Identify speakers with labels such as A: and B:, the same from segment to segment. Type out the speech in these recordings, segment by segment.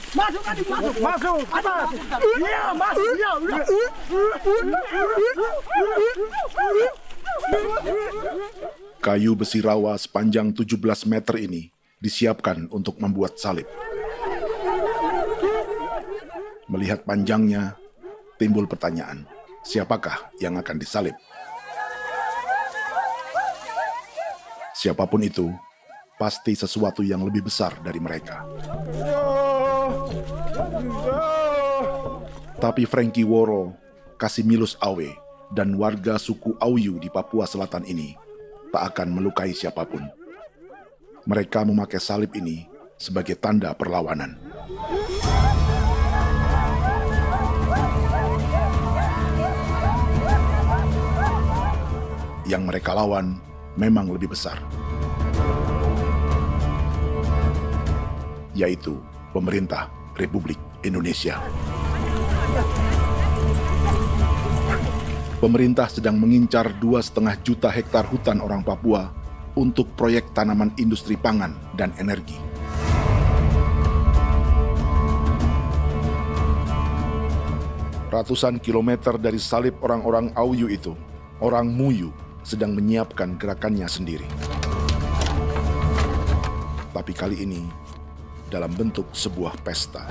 A: Masuk adik, masuk. Atas. Iya, masuk. Iya, udah.
B: Kayu besi rawa sepanjang 17 meter ini disiapkan untuk membuat salib. Melihat panjangnya, timbul pertanyaan, siapakah yang akan disalib? Siapapun itu, pasti sesuatu yang lebih besar dari mereka. Tapi Frankie Woro, Casimilus Awe, dan warga suku Auyu di Papua Selatan ini tak akan melukai siapapun. Mereka memakai salib ini sebagai tanda perlawanan. Yang mereka lawan memang lebih besar, yaitu pemerintah Republik Indonesia. Pemerintah sedang mengincar 2,5 juta hektar hutan orang Papua untuk proyek tanaman industri pangan dan energi. Ratusan kilometer dari salib orang-orang Auyu itu, orang Muyu sedang menyiapkan gerakannya sendiri. Tapi kali ini dalam bentuk sebuah pesta.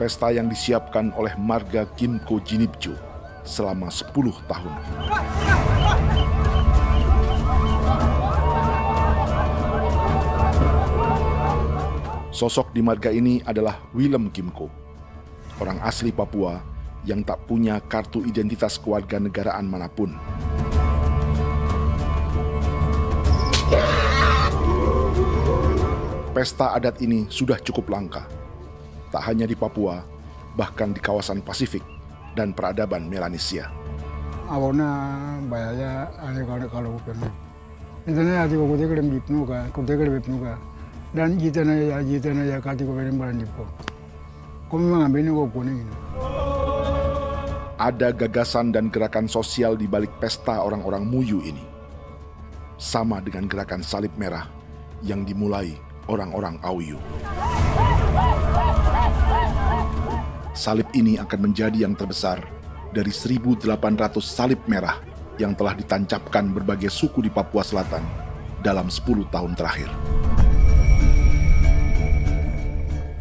B: Pesta yang disiapkan oleh marga Kimco Jinibju selama 10 tahun. Sosok di marga ini adalah Willem Kimco, orang asli Papua yang tak punya kartu identitas kewarganegaraan manapun. Pesta adat ini sudah cukup langka. Tak hanya di Papua, bahkan di kawasan Pasifik dan peradaban Melanesia.
C: Awalnya bayarnya kalau pernah. Internet aja kok dia kelem bipnuka, kok dia kelem bipnuka. Dan jitana ya kati kok belum barang dipo. Kok memang ambilnya kok kuning.
B: Ada gagasan dan gerakan sosial di balik pesta orang-orang Muyu ini. Sama dengan gerakan salib merah yang dimulai orang-orang Auyu. Salib ini akan menjadi yang terbesar dari 1.800 salib merah yang telah ditancapkan berbagai suku di Papua Selatan dalam 10 tahun terakhir.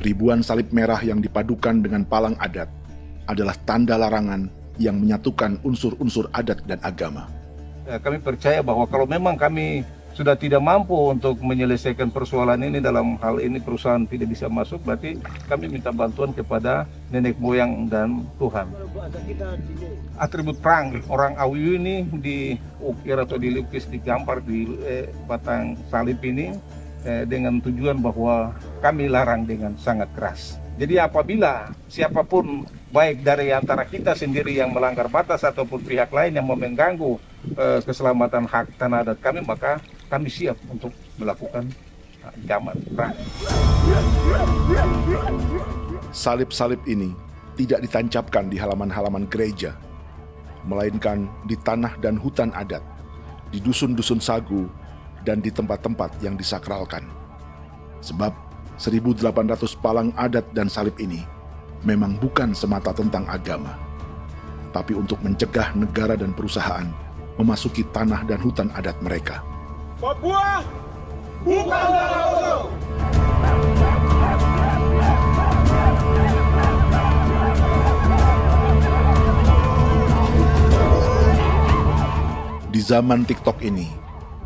B: Ribuan salib merah yang dipadukan dengan palang adat adalah tanda larangan yang menyatukan unsur-unsur adat dan agama.
D: Kami percaya bahwa kalau memang kami sudah tidak mampu untuk menyelesaikan persoalan ini, dalam hal ini perusahaan tidak bisa masuk, berarti kami minta bantuan kepada nenek moyang dan Tuhan. Atribut perang orang Auyu ini diukir atau dilukis, digambar di batang salib ini dengan tujuan bahwa kami larang dengan sangat keras. Jadi apabila siapapun baik dari antara kita sendiri yang melanggar batas ataupun pihak lain yang mengganggu keselamatan hak tanah adat kami, maka kami siap untuk melakukan ancaman perang.
B: Salib-salib ini tidak ditancapkan di halaman-halaman gereja, melainkan di tanah dan hutan adat, di dusun-dusun sagu, dan di tempat-tempat yang disakralkan. Sebab 1.800 palang adat dan salib ini memang bukan semata tentang agama, tapi untuk mencegah negara dan perusahaan memasuki tanah dan hutan adat mereka.
A: Papua bukan tanah kosong.
B: Di zaman TikTok ini,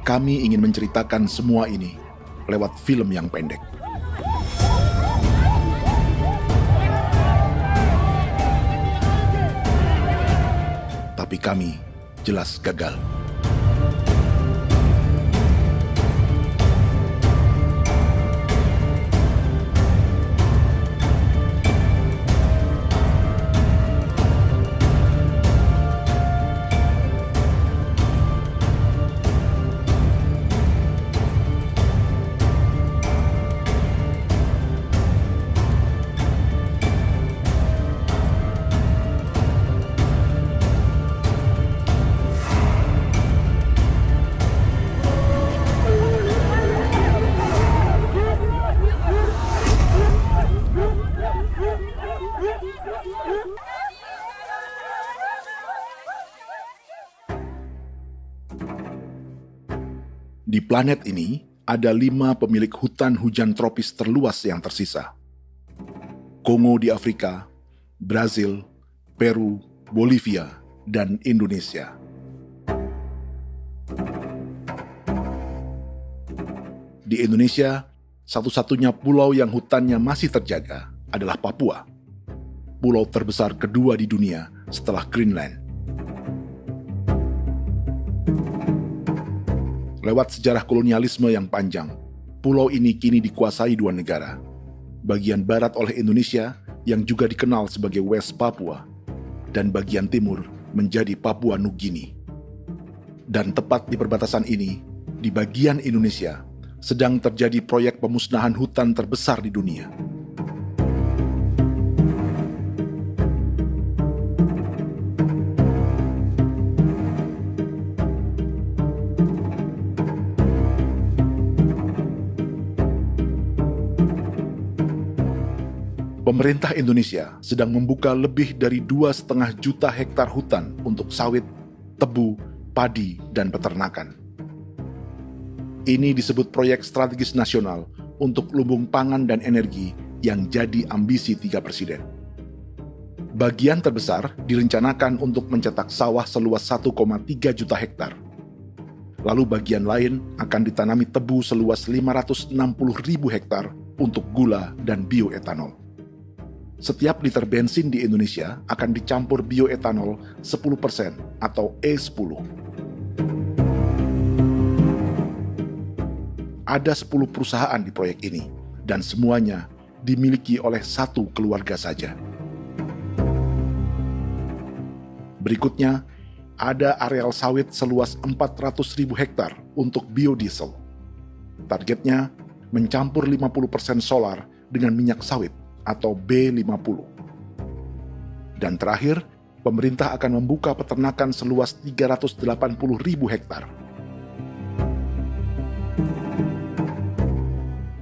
B: kami ingin menceritakan semua ini lewat film yang pendek. Tapi kami jelas gagal. Di planet ini, ada 5 pemilik hutan hujan tropis terluas yang tersisa. Kongo di Afrika, Brazil, Peru, Bolivia, dan Indonesia. Di Indonesia, satu-satunya pulau yang hutannya masih terjaga adalah Papua, pulau terbesar kedua di dunia setelah Greenland. Lewat sejarah kolonialisme yang panjang, pulau ini kini dikuasai 2 negara. Bagian barat oleh Indonesia yang juga dikenal sebagai West Papua, dan bagian timur menjadi Papua Nugini. Dan tepat di perbatasan ini, di bagian Indonesia, sedang terjadi proyek pemusnahan hutan terbesar di dunia. Pemerintah Indonesia sedang membuka lebih dari 2,5 juta hektar hutan untuk sawit, tebu, padi, dan peternakan. Ini disebut proyek strategis nasional untuk lumbung pangan dan energi yang jadi ambisi 3 presiden. Bagian terbesar direncanakan untuk mencetak sawah seluas 1,3 juta hektar. Lalu bagian lain akan ditanami tebu seluas 560.000 hektar untuk gula dan bioetanol. Setiap liter bensin di Indonesia akan dicampur bioetanol 10% atau E10. Ada 10 perusahaan di proyek ini, dan semuanya dimiliki oleh 1 keluarga saja. Berikutnya, ada areal sawit seluas 400.000 hektar untuk biodiesel. Targetnya mencampur 50% solar dengan minyak sawit atau B50. Dan terakhir, pemerintah akan membuka peternakan seluas 380.000 hektar.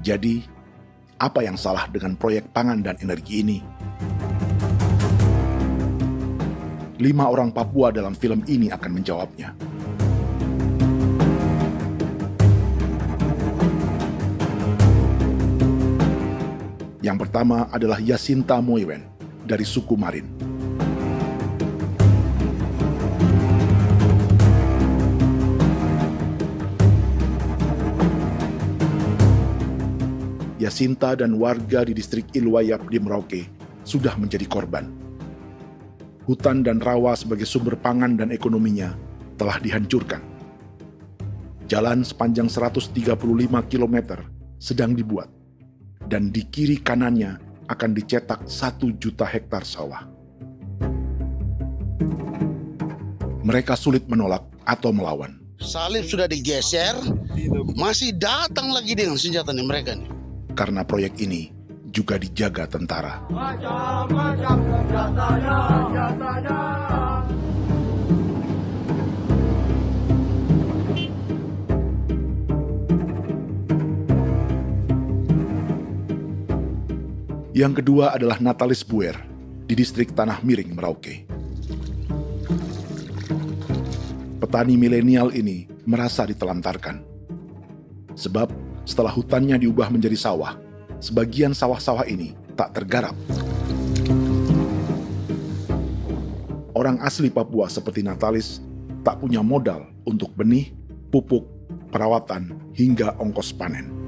B: Jadi, apa yang salah dengan proyek pangan dan energi ini? 5 orang Papua dalam film ini akan menjawabnya. Yang pertama adalah Yasinta Moiwen dari suku Marin. Yasinta dan warga di distrik Ilwayap di Merauke sudah menjadi korban. Hutan dan rawa sebagai sumber pangan dan ekonominya telah dihancurkan. Jalan sepanjang 135 km sedang dibuat, dan di kiri kanannya akan dicetak 1 juta hektar sawah. Mereka sulit menolak atau melawan.
E: Salib sudah digeser, masih datang lagi dengan senjata mereka nih.
B: Karena proyek ini juga dijaga tentara.
A: Macam-macam senjatanya.
B: Yang kedua adalah Natalis Buer di distrik Tanah Miring, Merauke. Petani milenial ini merasa ditelantarkan. Sebab setelah hutannya diubah menjadi sawah, sebagian sawah-sawah ini tak tergarap. Orang asli Papua seperti Natalis tak punya modal untuk benih, pupuk, perawatan, hingga ongkos panen.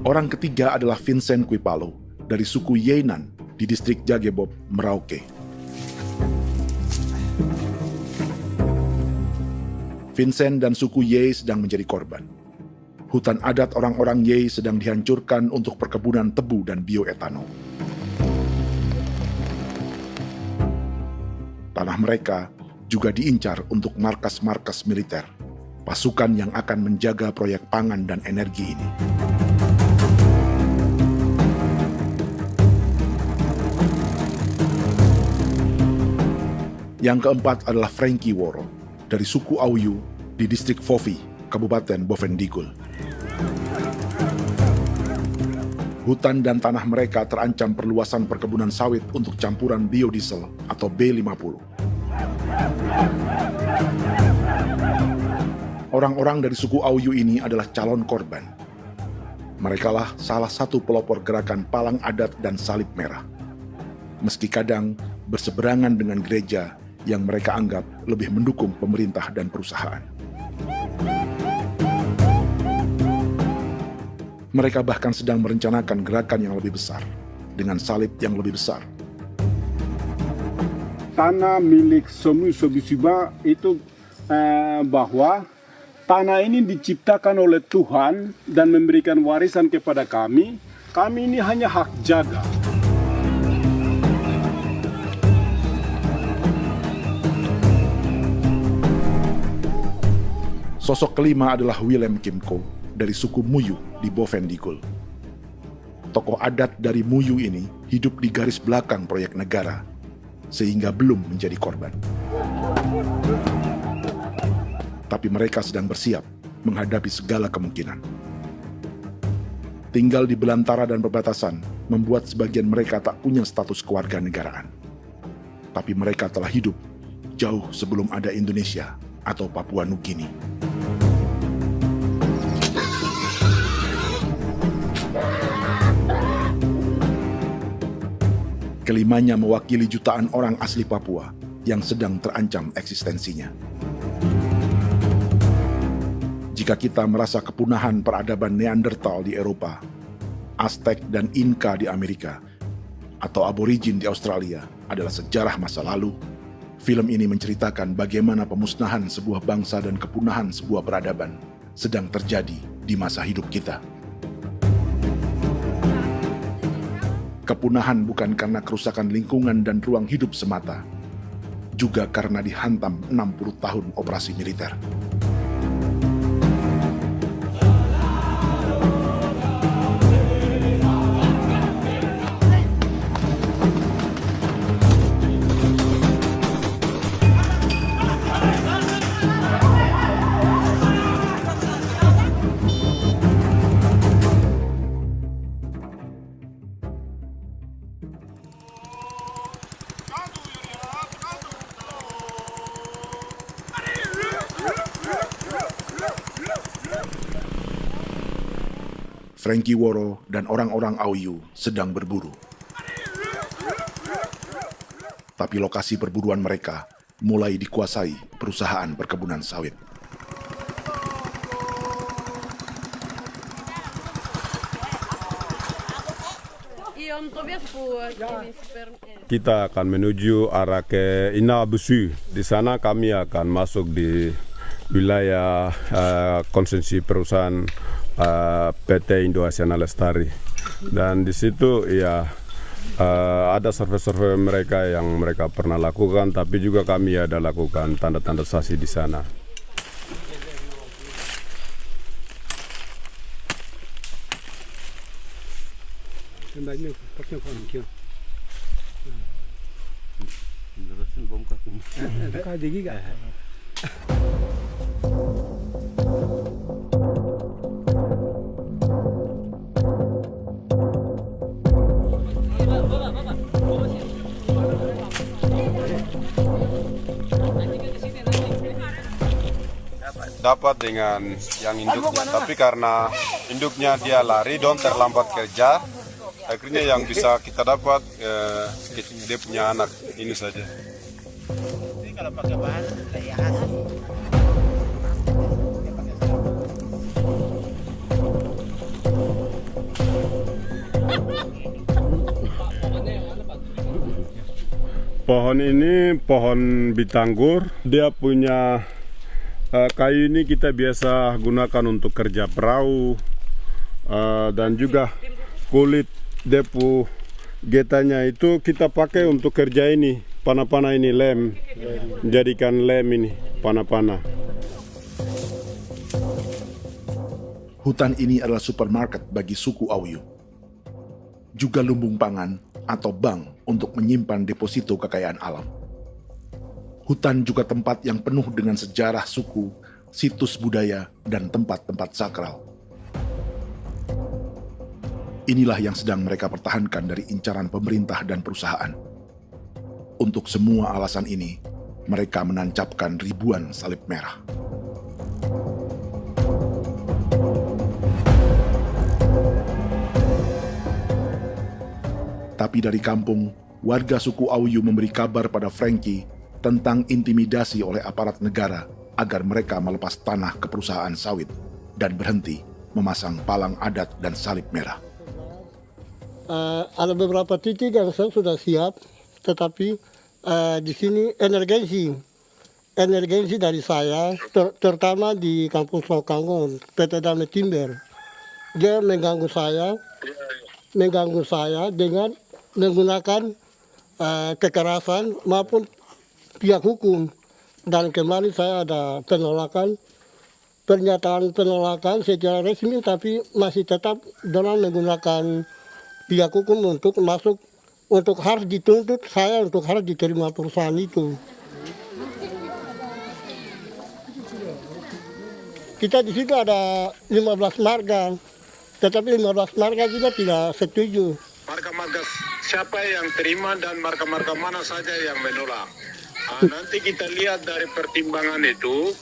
B: Orang ketiga adalah Vincent Kuipalo dari suku Yenan di distrik Jagebob, Merauke. Vincent dan suku Ye sedang menjadi korban. Hutan adat orang-orang Ye sedang dihancurkan untuk perkebunan tebu dan bioetanol. Tanah mereka juga diincar untuk markas-markas militer, pasukan yang akan menjaga proyek pangan dan energi ini. Yang keempat adalah Frankie Woro dari suku Auyu di distrik Fofi, Kabupaten Bovendigul. Hutan dan tanah mereka terancam perluasan perkebunan sawit untuk campuran biodiesel atau B50. Orang-orang dari suku Auyu ini adalah calon korban. Merekalah salah satu pelopor gerakan Palang Adat dan Salib Merah. Meski kadang berseberangan dengan gereja yang mereka anggap lebih mendukung pemerintah dan perusahaan. Mereka bahkan sedang merencanakan gerakan yang lebih besar, dengan salib yang lebih besar.
F: Tanah milik Somu Sobisiba itu bahwa tanah ini diciptakan oleh Tuhan dan memberikan warisan kepada kami. Kami ini hanya hak jaga.
B: Sosok kelima adalah Willem Kimco dari suku Muyu di Bovendigul. Tokoh adat dari Muyu ini hidup di garis belakang proyek negara, sehingga belum menjadi korban. Tapi mereka sedang bersiap menghadapi segala kemungkinan. Tinggal di belantara dan perbatasan membuat sebagian mereka tak punya status kewarganegaraan. Tapi mereka telah hidup jauh sebelum ada Indonesia atau Papua Nugini. Kelimanya mewakili jutaan orang asli Papua yang sedang terancam eksistensinya. Jika kita merasa kepunahan peradaban Neanderthal di Eropa, Aztec dan Inca di Amerika, atau aborigin di Australia adalah sejarah masa lalu, film ini menceritakan bagaimana pemusnahan sebuah bangsa dan kepunahan sebuah peradaban sedang terjadi di masa hidup kita. Kepunahan bukan karena kerusakan lingkungan dan ruang hidup semata, juga karena dihantam 60 tahun operasi militer. Frankie Woro dan orang-orang Auyu sedang berburu. Tapi lokasi perburuan mereka mulai dikuasai perusahaan perkebunan sawit.
G: Kita akan menuju arah ke Inabusu. Di sana kami akan masuk di wilayah konsesi perusahaan PT Indo Asiana Lestari, dan di situ ya ada survei-survei mereka yang mereka pernah lakukan, tapi juga kami ada lakukan tanda-tanda saksi di sana. Dapat dengan yang induknya, tapi karena induknya dia lari dan terlambat kerja, akhirnya yang bisa kita dapat dia punya anak ini saja.
H: Ini kalau pakai bahan kayak hasil.
G: Pohon ini pohon bitanggur, dia punya kayu ini kita biasa gunakan untuk kerja perahu, dan juga kulit depu getanya itu kita pakai untuk kerja ini, panah-panah ini lem, jadikan lem ini, panah-panah.
B: Hutan ini adalah supermarket bagi suku Auyu. Juga lumbung pangan atau bank untuk menyimpan deposito kekayaan alam. Hutan juga tempat yang penuh dengan sejarah suku, situs budaya, dan tempat-tempat sakral. Inilah yang sedang mereka pertahankan dari incaran pemerintah dan perusahaan. Untuk semua alasan ini, mereka menancapkan ribuan salib merah. Tapi dari kampung, warga suku Auyu memberi kabar pada Frankie tentang intimidasi oleh aparat negara agar mereka melepas tanah ke perusahaan sawit dan berhenti memasang palang adat dan salib merah.
I: Ada beberapa titik yang saya sudah siap, tetapi di sini emergensi dari saya, terutama di Kampung Sokangon, PT Damai Timber. Dia mengganggu saya dengan menggunakan kekerasan maupun pihak hukum. Dan kemarin saya ada pernyataan penolakan secara resmi, tapi masih tetap dengan menggunakan pihak hukum untuk masuk, untuk harus dituntut saya untuk harus diterima perusahaan itu. Kita di situ ada 15 marga, tetapi 15 marga juga tidak setuju.
F: Marga-marga siapa yang terima dan marga-marga mana saja yang menolak. Nanti kita lihat dari pertimbangan itu,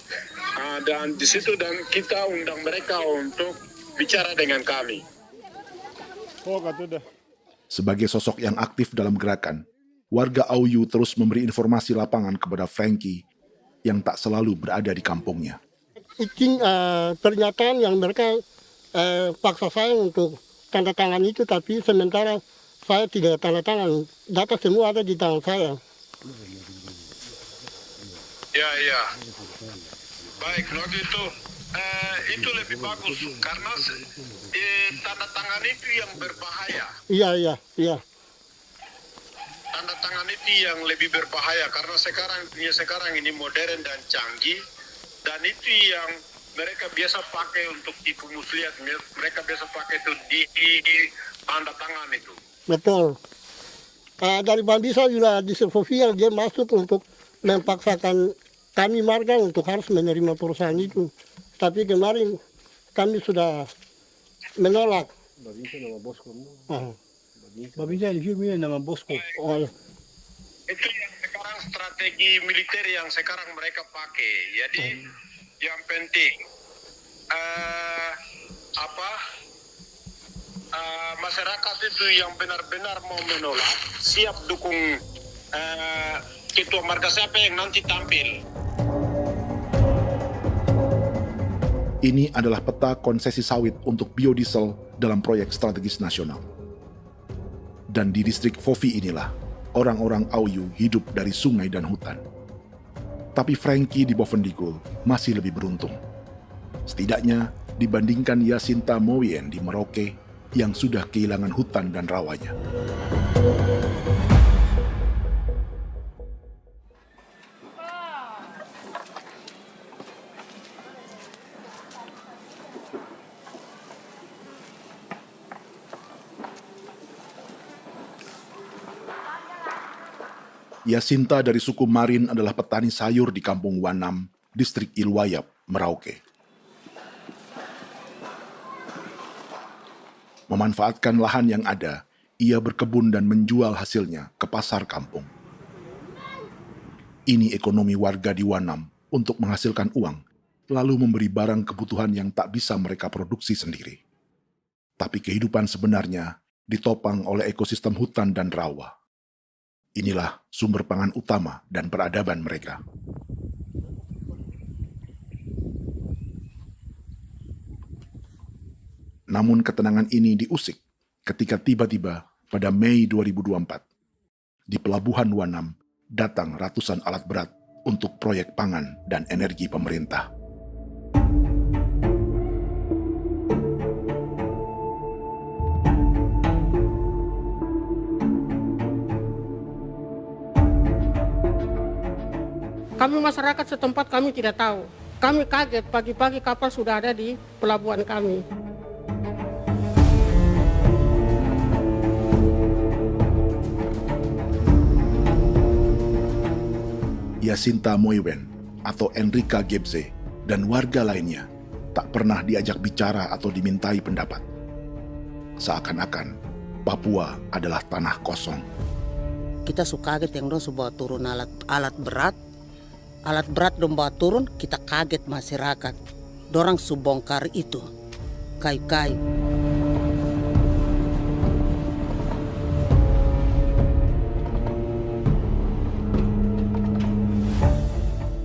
F: dan di situ dan kita undang mereka untuk bicara dengan kami.
B: Sebagai sosok yang aktif dalam gerakan, warga Auyu terus memberi informasi lapangan kepada Frankie yang tak selalu berada di kampungnya.
I: Izin pernyataan yang mereka paksa saya untuk tanda tangan itu, tapi sementara saya tidak tanda tangan. Data semua ada di tangan saya.
F: Ya. Baik, kalau gitu itu lebih bagus karena tanda tangan itu yang berbahaya.
I: Iya.
F: Tanda tangan itu yang lebih berbahaya karena sekarang ini modern dan canggih, dan itu yang mereka biasa pakai untuk tipu muslihat. Mereka biasa pakai itu di tanda tangan itu.
I: Betul. Dari Bambisa juga di Sofia dia masuk untuk memaksakan kami marga untuk harus menerima perusahaan itu. Tapi kemarin kami sudah menolak.
A: Babinsa di sini nama bosku.
F: Itu yang sekarang strategi militer yang sekarang mereka pakai. Jadi yang penting masyarakat itu yang benar-benar mau menolak siap dukung ketua marga siapa yang nanti tampil.
B: Ini adalah peta konsesi sawit untuk biodiesel dalam proyek strategis nasional. Dan di distrik Fofi inilah, orang-orang Auyu hidup dari sungai dan hutan. Tapi Frankie di Bovendigul masih lebih beruntung. Setidaknya dibandingkan Yasinta Moyen di Merauke yang sudah kehilangan hutan dan rawanya. Yasinta dari suku Marin adalah petani sayur di Kampung Wanam, distrik Ilwayap, Merauke. Memanfaatkan lahan yang ada, ia berkebun dan menjual hasilnya ke pasar kampung. Ini ekonomi warga di Wanam untuk menghasilkan uang, lalu memberi barang kebutuhan yang tak bisa mereka produksi sendiri. Tapi kehidupan sebenarnya ditopang oleh ekosistem hutan dan rawa. Inilah sumber pangan utama dan peradaban mereka. Namun ketenangan ini diusik ketika tiba-tiba pada Mei 2024, di Pelabuhan Wanam datang ratusan alat berat untuk proyek pangan dan energi pemerintah.
I: Kami masyarakat setempat kami tidak tahu. Kami kaget pagi-pagi kapal sudah ada di pelabuhan kami.
B: Yasinta Moywen atau Enrika Gebze dan warga lainnya tak pernah diajak bicara atau dimintai pendapat. Seakan-akan Papua adalah tanah kosong.
J: Kita suka kaget yang dong bawa turun alat berat dong bawa turun, kita kaget masyarakat. Dorang subongkar itu kayu-kayu.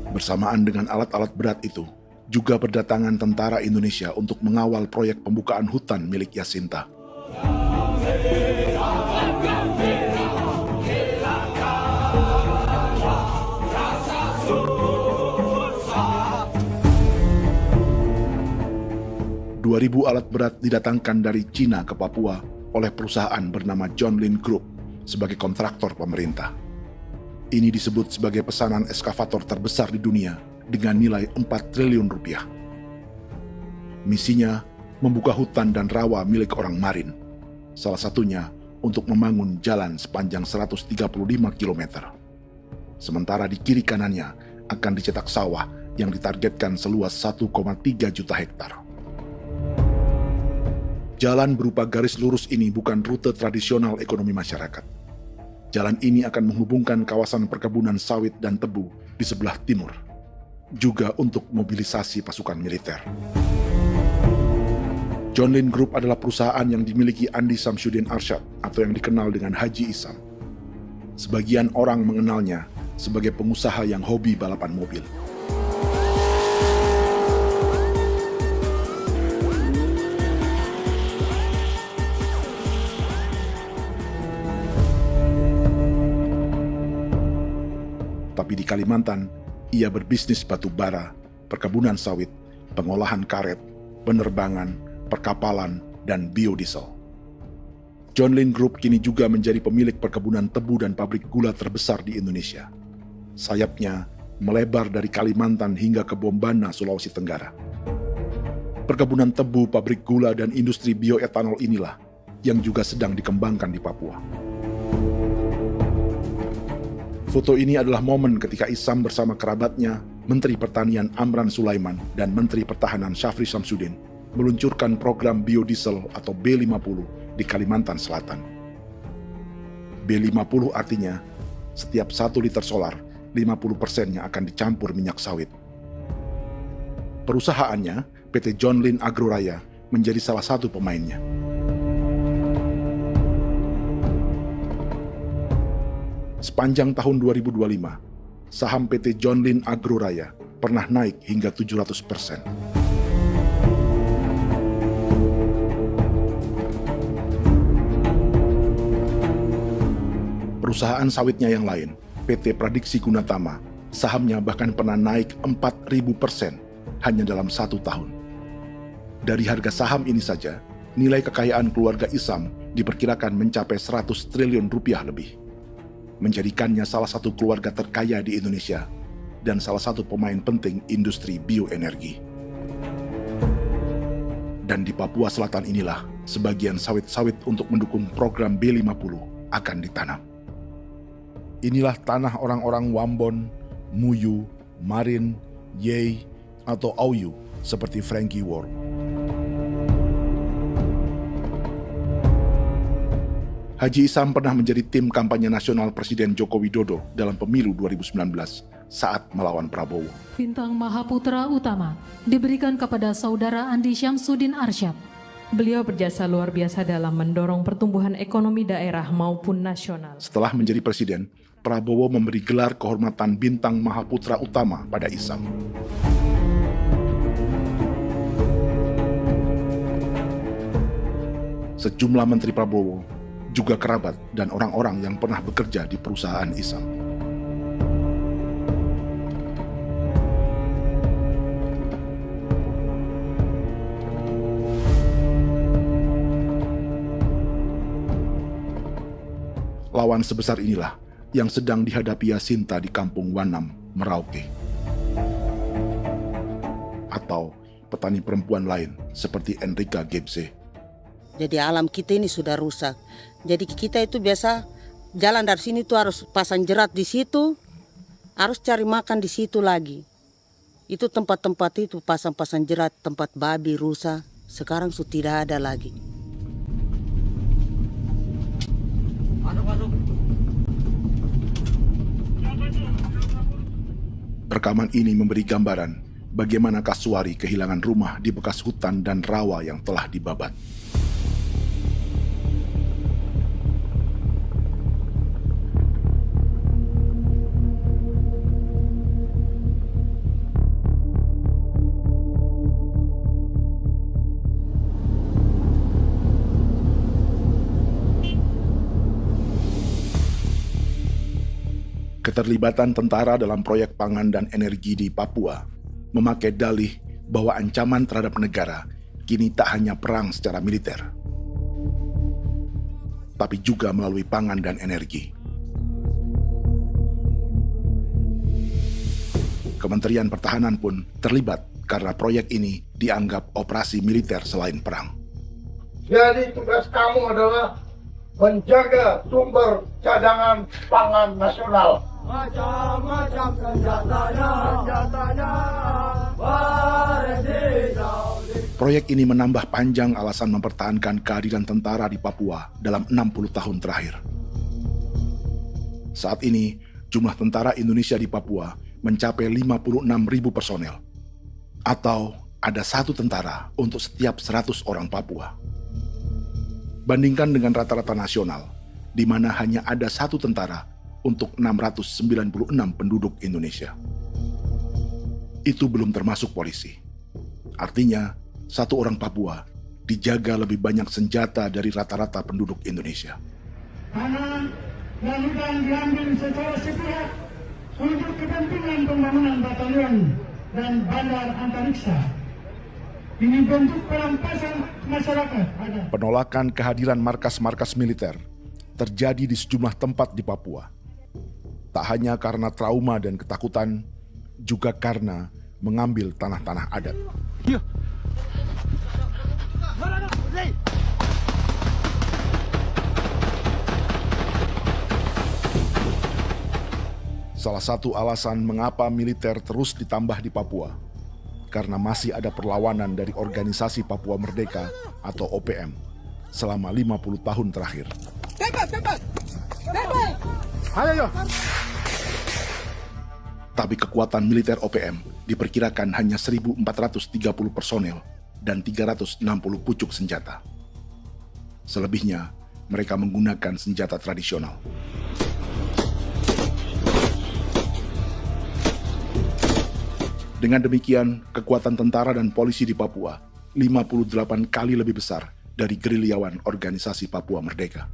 B: Bersamaan dengan alat-alat berat itu, juga berdatangan tentara Indonesia untuk mengawal proyek pembukaan hutan milik Jacinta. Ribu alat berat didatangkan dari Cina ke Papua oleh perusahaan bernama John Lin Group sebagai kontraktor pemerintah. Ini disebut sebagai pesanan eskavator terbesar di dunia dengan nilai 4 triliun rupiah. Misinya membuka hutan dan rawa milik orang Marin, salah satunya untuk membangun jalan sepanjang 135 km. Sementara di kiri kanannya akan dicetak sawah yang ditargetkan seluas 1,3 juta hektar. Jalan berupa garis lurus ini bukan rute tradisional ekonomi masyarakat. Jalan ini akan menghubungkan kawasan perkebunan sawit dan tebu di sebelah timur, juga untuk mobilisasi pasukan militer. John Lin Group adalah perusahaan yang dimiliki Andi Samsudin Arsyad atau yang dikenal dengan Haji Isam. Sebagian orang mengenalnya sebagai pengusaha yang hobi balapan mobil. Tapi di Kalimantan, ia berbisnis batu bara, perkebunan sawit, pengolahan karet, penerbangan, perkapalan, dan biodiesel. John Lin Group kini juga menjadi pemilik perkebunan tebu dan pabrik gula terbesar di Indonesia. Sayapnya melebar dari Kalimantan hingga ke Bombana, Sulawesi Tenggara. Perkebunan tebu, pabrik gula, dan industri bioetanol inilah yang juga sedang dikembangkan di Papua. Foto ini adalah momen ketika Isam bersama kerabatnya, Menteri Pertanian Amran Sulaiman dan Menteri Pertahanan Syafri Samsudin meluncurkan program biodiesel atau B50 di Kalimantan Selatan. B50 artinya setiap 1 liter solar, 50%-nya akan dicampur minyak sawit. Perusahaannya, PT John Lin Agroraya, menjadi salah satu pemainnya. Sepanjang tahun 2025, saham PT John Lin Agroraya pernah naik hingga 700%. Perusahaan sawitnya yang lain, PT Pradiksi Gunatama, sahamnya bahkan pernah naik 4.000% hanya dalam 1 tahun. Dari harga saham ini saja, nilai kekayaan keluarga Isam diperkirakan mencapai 100 triliun rupiah lebih, menjadikannya salah satu keluarga terkaya di Indonesia dan salah satu pemain penting industri bioenergi. Dan di Papua Selatan inilah sebagian sawit-sawit untuk mendukung program B50 akan ditanam. Inilah tanah orang-orang Wambon, Muyu, Marin, Yei, atau Auyu seperti Frankie Ward. Haji Isam pernah menjadi tim kampanye nasional Presiden Joko Widodo dalam pemilu 2019 saat melawan Prabowo.
K: Bintang Mahaputra Utama diberikan kepada Saudara Andi Syamsuddin Arsyad. Beliau berjasa luar biasa dalam mendorong pertumbuhan ekonomi daerah maupun nasional.
B: Setelah menjadi presiden, Prabowo memberi gelar kehormatan Bintang Mahaputra Utama pada Isam. Sejumlah menteri Prabowo, juga kerabat dan orang-orang yang pernah bekerja di perusahaan Isam. Lawan sebesar inilah yang sedang dihadapi Jacinta di kampung Wanam, Merauke. Atau petani perempuan lain seperti Enrika Gebse.
J: Jadi alam kita ini sudah rusak. Jadi kita itu biasa jalan dari sini tuh harus pasang jerat di situ, harus cari makan di situ lagi. Itu tempat-tempat itu pasang-pasang jerat, tempat babi, rusa, sekarang sudah tidak ada lagi.
B: Rekaman ini memberi gambaran bagaimana Kasuari kehilangan rumah di bekas hutan dan rawa yang telah dibabat. Keterlibatan tentara dalam proyek pangan dan energi di Papua memakai dalih bahwa ancaman terhadap negara kini tak hanya perang secara militer, tapi juga melalui pangan dan energi. Kementerian Pertahanan pun terlibat karena proyek ini dianggap operasi militer selain perang.
A: Jadi tugas kamu adalah menjaga sumber cadangan pangan nasional. Macam-macam senjatanya,
B: Proyek ini menambah panjang alasan mempertahankan kehadiran tentara di Papua dalam 60 tahun terakhir. Saat ini, jumlah tentara Indonesia di Papua mencapai 56.000 personel, atau ada 1 tentara untuk setiap 100 orang Papua. Bandingkan dengan rata-rata nasional, di mana hanya ada 1 tentara untuk 696 penduduk Indonesia. Itu belum termasuk polisi. Artinya, 1 orang Papua dijaga lebih banyak senjata dari rata-rata penduduk Indonesia.
A: Tanah dan hutan diambil secara sepihak untuk kepentingan pembangunan batalion dan bandar antariksa. Ini bentuk perampasan masyarakat.
B: Penolakan kehadiran markas-markas militer terjadi di sejumlah tempat di Papua. Tak hanya karena trauma dan ketakutan, juga karena mengambil tanah-tanah adat. Salah satu alasan mengapa militer terus ditambah di Papua, karena masih ada perlawanan dari Organisasi Papua Merdeka atau OPM selama 50 tahun terakhir.
A: Ayo.
B: Tapi kekuatan militer OPM diperkirakan hanya 1.430 personel dan 360 pucuk senjata. Selebihnya, mereka menggunakan senjata tradisional. Dengan demikian, kekuatan tentara dan polisi di Papua 58 kali lebih besar dari gerilyawan Organisasi Papua Merdeka.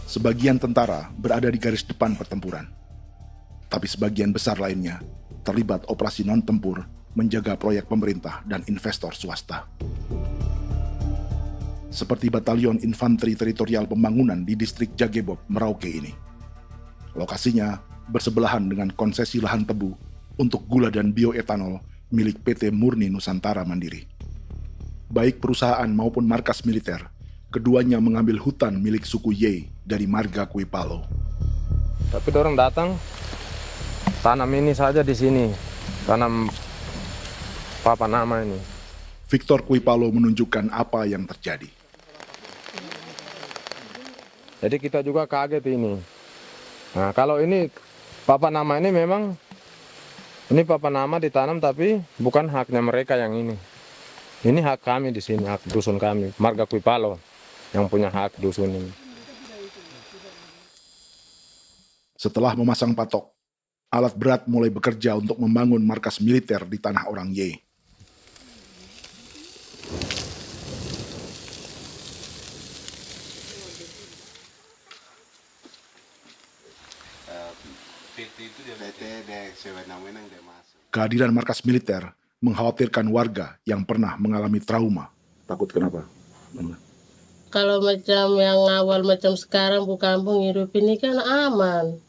B: Sebagian tentara berada di garis depan pertempuran, tapi sebagian besar lainnya terlibat operasi non-tempur menjaga proyek pemerintah dan investor swasta. Seperti Batalion Infanteri Teritorial Pembangunan di distrik Jagebob, Merauke ini. Lokasinya bersebelahan dengan konsesi lahan tebu untuk gula dan bioetanol milik PT Murni Nusantara Mandiri. Baik perusahaan maupun markas militer, keduanya mengambil hutan milik suku Ye dari marga Kuipalo.
L: Tapi orang datang tanam ini saja di sini, tanam papan nama ini.
B: Victor Kuipalo menunjukkan apa yang terjadi.
L: Jadi kita juga kaget ini. Nah, kalau ini papan nama ini memang ini papan nama ditanam tapi bukan haknya mereka yang ini. Ini hak kami di sini, hak dusun kami, marga Kuipalo yang punya hak dusun ini.
B: Setelah memasang patok, alat berat mulai bekerja untuk membangun markas militer di tanah orang Ye. Kehadiran markas militer mengkhawatirkan warga yang pernah mengalami trauma. Takut kenapa?
J: Kalau macam yang awal macam sekarang bu kampung hidup ini kan aman.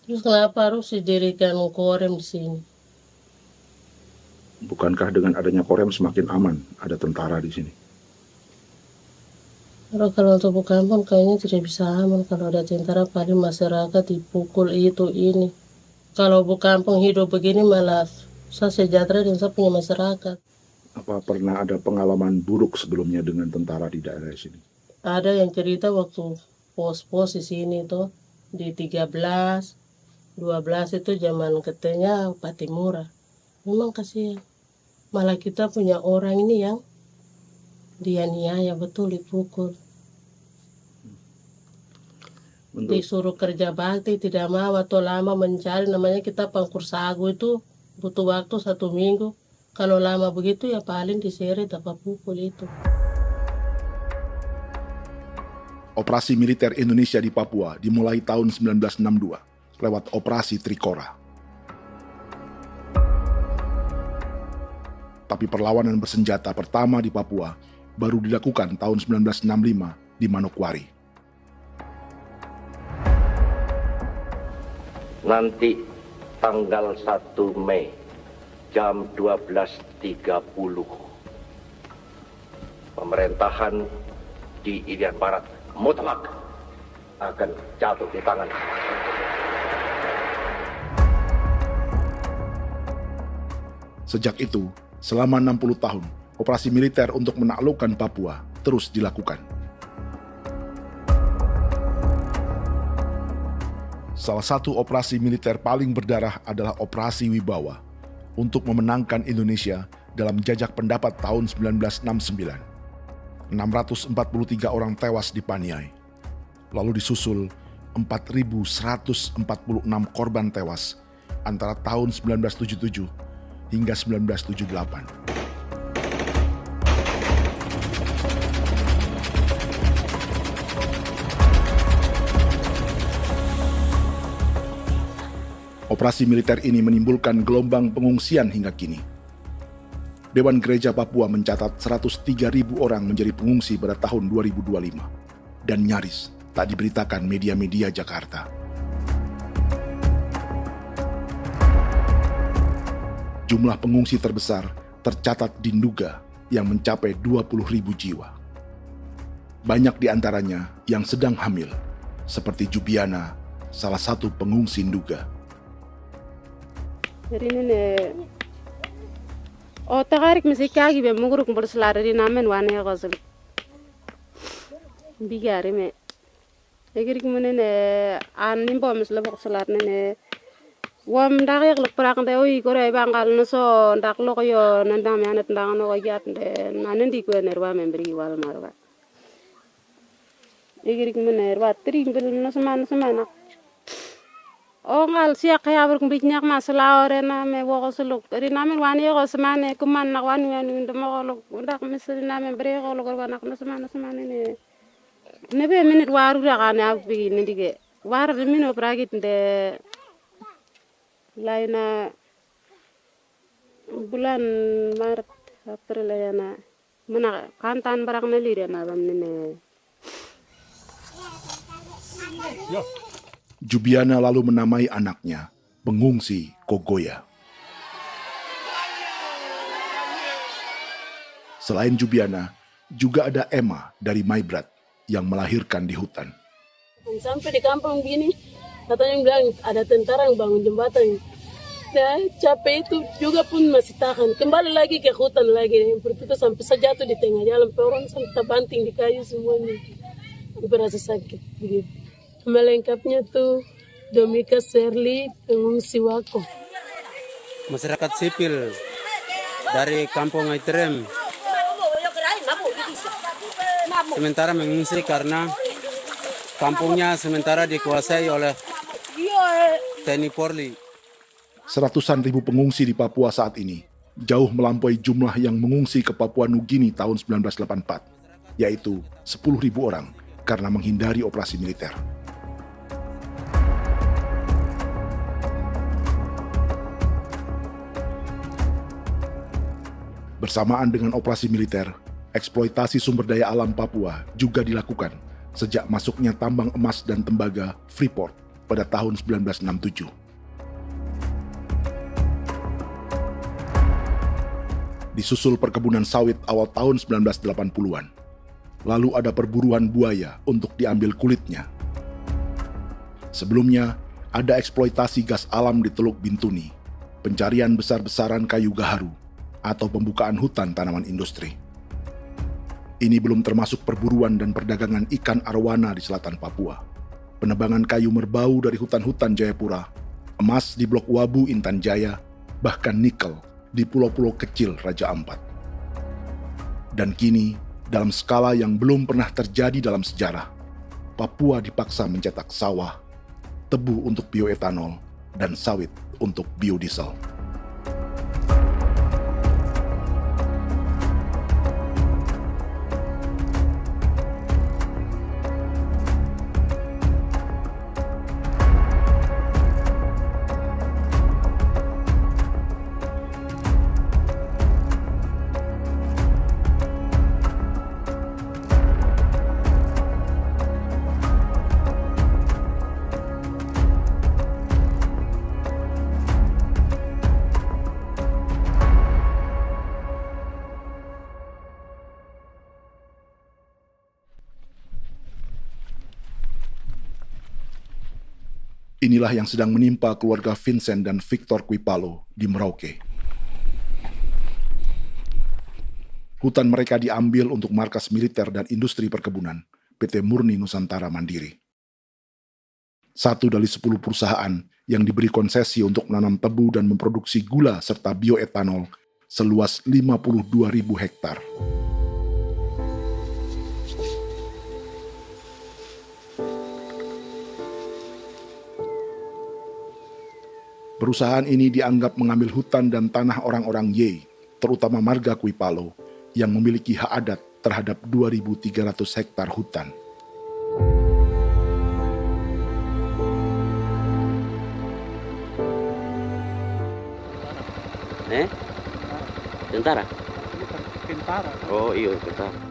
J: Terus kenapa harus didirikan korem di sini?
B: Bukankah dengan adanya Korem semakin aman ada tentara di sini?
J: Kalau untuk kampung kayaknya tidak bisa aman kalau ada tentara, paling masyarakat dipukul itu ini. Kalau kampung hidup begini malah saya sejahtera dan saya punya masyarakat.
B: Apa pernah ada pengalaman buruk sebelumnya dengan tentara di daerah sini?
J: Ada yang cerita waktu pos-pos di sini tuh di 13, 12 itu zaman katanya Patimura. Memang kasihan. Malah kita punya orang ini yang dianiaya betul, dipukul. Disuruh kerja bakti tidak mau atau lama mencari, namanya kita pangkur sagu itu butuh waktu 1 minggu. Kalau lama begitu ya paling diseret apa pukul itu.
B: Operasi militer Indonesia di Papua dimulai tahun 1962 lewat Operasi Trikora. Tapi perlawanan bersenjata pertama di Papua baru dilakukan tahun 1965 di Manokwari.
M: Nanti tanggal 1 Mei jam 12.30 pemerintahan di Irian Barat mutlak akan jatuh di tangan.
B: Sejak itu, selama 60 tahun, operasi militer untuk menaklukkan Papua terus dilakukan. Salah satu operasi militer paling berdarah adalah Operasi Wibawa untuk memenangkan Indonesia dalam jajak pendapat tahun 1969. 643 orang tewas di Paniai. Lalu disusul 4.146 korban tewas antara tahun 1977 hingga 1978. Operasi militer ini menimbulkan gelombang pengungsian hingga kini. Dewan Gereja Papua mencatat 103.000 orang menjadi pengungsi pada tahun 2025 dan nyaris tak diberitakan media-media Jakarta. Jumlah pengungsi terbesar tercatat di Nduga yang mencapai 20.000 jiwa. Banyak di antaranya yang sedang hamil, seperti Jubiana, salah satu pengungsi Nduga.
N: O tagarik mesikagi be muguruk berselari di namen wane gosel bigari me egirik menene an nimbo mesle bok selar nene wam dak yak lek prak de oy gore bangal no so ndak lo yo nandam yanet ndang no yat de nanen di ko nerwa membri wal marwa egirik mener wa tri bel no semana o ngal siya kaya ber kumbik nyak masala ore na me wo gosuluk ri namen wani go semane kuman nak wani wani ndemo golok ndak mesri namen bre golok wanak no semana ne nebe minit waru ra kana bi nindige war de mino pragit de laina bulan Maret April yana mana kantan barak na lire na bam ne
B: Jubiana lalu menamai anaknya Pengungsi Kogoya. Selain Jubiana, juga ada Emma dari Maibrat yang melahirkan di hutan.
O: Sampai di kampung gini, katanya bilang ada tentara yang bangun jembatan. Nah, capek itu juga pun masih tahan. Kembali lagi ke hutan lagi. Seperti itu sampai saya jatuh di tengah jalan. Orang sampai terbanting di kayu semuanya. Berasa sakit begitu. Melengkapnya tuh Domika Serli, pengungsi Wako.
P: Masyarakat sipil dari kampung Aitrem sementara mengungsi karena kampungnya sementara dikuasai oleh TNI Polri.
B: Seratusan ribu pengungsi di Papua saat ini jauh melampaui jumlah yang mengungsi ke Papua Nugini tahun 1984, yaitu 10.000 orang karena menghindari operasi militer. Bersamaan dengan operasi militer, eksploitasi sumber daya alam Papua juga dilakukan sejak masuknya tambang emas dan tembaga Freeport pada tahun 1967. Disusul perkebunan sawit awal tahun 1980-an. Lalu ada perburuan buaya untuk diambil kulitnya. Sebelumnya, ada eksploitasi gas alam di Teluk Bintuni, pencarian besar-besaran kayu gaharu, atau pembukaan hutan tanaman industri. Ini belum termasuk perburuan dan perdagangan ikan arwana di selatan Papua, penebangan kayu merbau dari hutan-hutan Jayapura, emas di Blok Wabu Intan Jaya, bahkan nikel di pulau-pulau kecil Raja Ampat. Dan kini, dalam skala yang belum pernah terjadi dalam sejarah, Papua dipaksa mencetak sawah, tebu untuk bioetanol, dan sawit untuk biodiesel. Inilah yang sedang menimpa keluarga Vincent dan Victor Kuipalo di Merauke. Hutan mereka diambil untuk markas militer dan industri perkebunan, PT Murni Nusantara Mandiri. 1 dari 10 perusahaan yang diberi konsesi untuk menanam tebu dan memproduksi gula serta bioetanol seluas 52.000 hektar. Perusahaan ini dianggap mengambil hutan dan tanah orang-orang Ye, terutama marga Kuipalo, yang memiliki hak adat terhadap 2.300 hektar hutan.
Q: Tentara?
H: Tentara.
Q: Oh iya, tentara.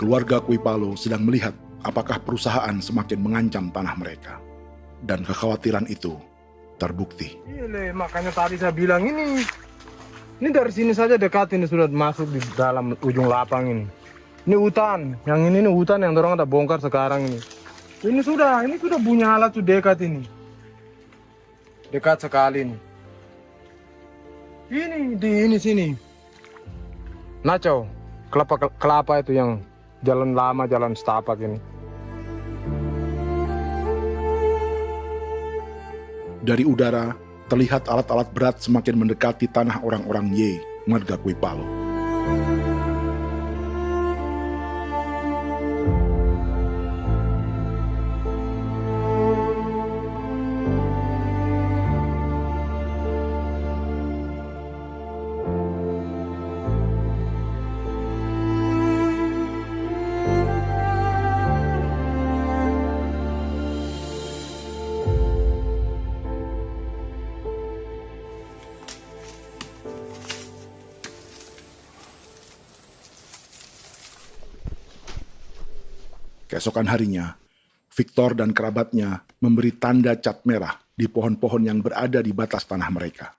B: Keluarga Kuipalo sedang melihat apakah perusahaan semakin mengancam tanah mereka. Dan kekhawatiran itu terbukti.
L: Iya, makanya tadi saya bilang ini dari sini saja dekat ini sudah masuk di dalam ujung lapang ini. Ini hutan, yang ini hutan yang orang ada bongkar sekarang ini. Ini sudah punya alat sudah dekat ini. Dekat sekali ini. Ini di sini. Nacau, kelapa itu yang jalan lama, jalan setapak ini.
B: Dari udara, terlihat alat-alat berat semakin mendekati tanah orang-orang Ye, marga Kuipalo. Keesokan harinya, Victor dan kerabatnya memberi tanda cat merah di pohon-pohon yang berada di batas tanah mereka.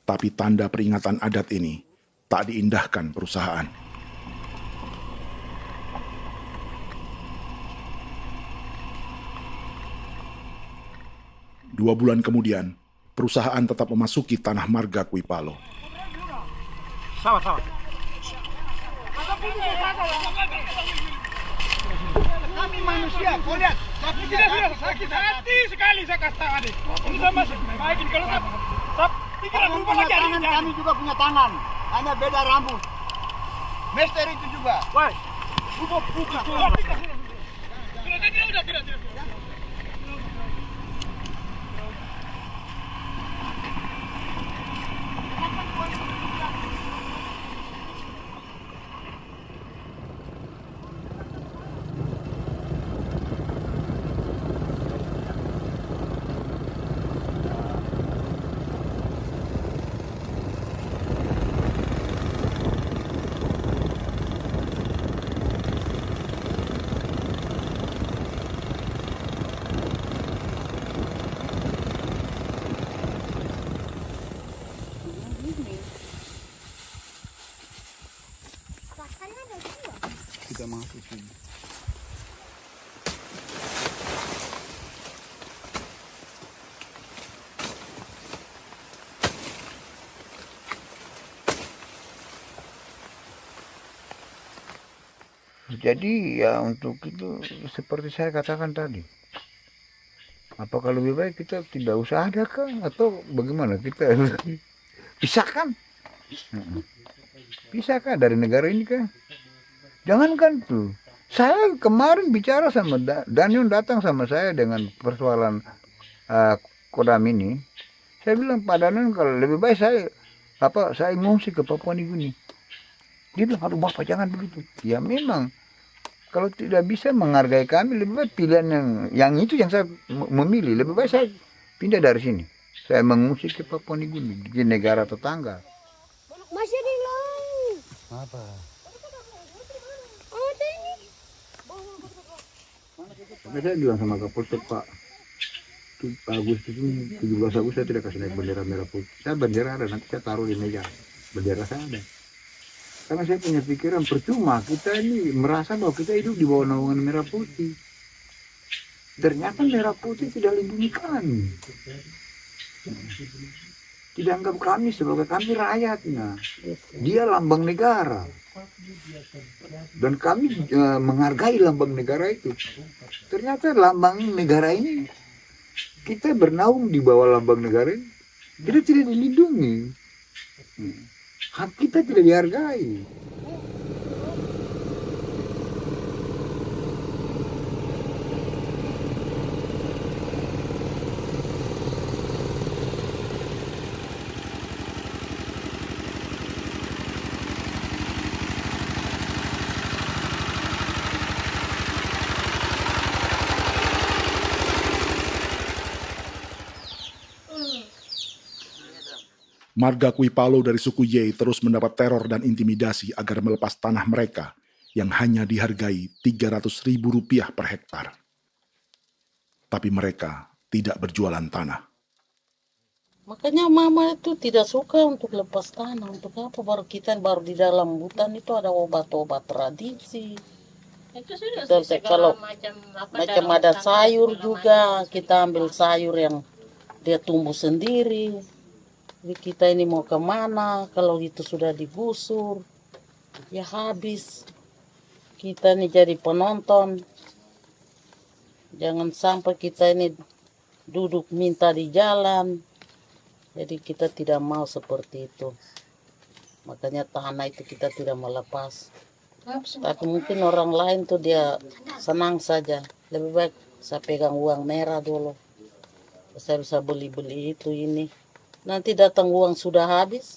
B: Tapi tanda peringatan adat ini tak diindahkan perusahaan. Dua bulan kemudian, perusahaan tetap memasuki tanah marga Kuipalo.
A: Sama. Kami manusia, kau lihat. Tapi tidak sudah sakit hati sekali saya kata adik. Ini sama baik kalau tidak berubah lagi adik. Kami juga punya tangan, hanya beda rambut. Mister itu juga. Wah, buka. Tidak.
Q: Jadi ya untuk itu seperti saya katakan tadi, apakah lebih baik kita tidak usah ada kah atau bagaimana, kita pisahkan, pisahkan dari negara ini kah? Jangankan tuh, saya kemarin bicara sama Daniel, datang sama saya dengan persoalan Kodam ini. Saya bilang, Pak Daniel, kalau lebih baik saya ngungsi ke Papua Nugini. Dia bilang, aduh Bapak jangan begitu. Ya memang, kalau tidak bisa menghargai kami, lebih baik pilihan yang itu yang saya memilih. Lebih baik saya pindah dari sini. Saya mengungsi ke Papua Nugini, di negara tetangga.
R: Masih di laut.
Q: Apa?
R: Oh, ini.
Q: Saya bilang sama Kapolsek, Pak, Agustus ini, 17 Agustus saya tidak kasih naik bendera merah putih. Saya bendera ada, nanti saya taruh di meja. Bendera saya ada. Karena saya punya pikiran percuma kita ini merasa bahwa kita hidup di bawah naungan merah putih. Ternyata merah putih tidak lindungi kami. Tidak anggap kami sebagai kami rakyatnya. Dia lambang negara. Dan kami menghargai lambang negara itu. Ternyata lambang negara ini, kita bernaung di bawah lambang negara ini, kita tidak dilindungi. Hak kita tidak dihargai.
B: Marga Kuipalo dari suku Ye terus mendapat teror dan intimidasi agar melepas tanah mereka yang hanya dihargai Rp300.000 per hektar. Tapi mereka tidak berjualan tanah.
J: Makanya mama itu tidak suka untuk lepas tanah. Untuk apa? Baru di dalam hutan itu ada obat-obat tradisi.
O: Itu sudah
J: Kalau macam ada sayur
O: dalam
J: juga, kita ambil sayur yang dia tumbuh sendiri. Jadi kita ini mau kemana, kalau itu sudah digusur, ya habis. Kita ini jadi penonton. Jangan sampai kita ini duduk minta di jalan. Jadi kita tidak mau seperti itu. Makanya tanah itu kita tidak melepas. Tapi mungkin orang lain tuh dia senang saja. Lebih baik saya pegang uang merah dulu. Saya bisa beli-beli itu ini. Nanti datang uang sudah habis,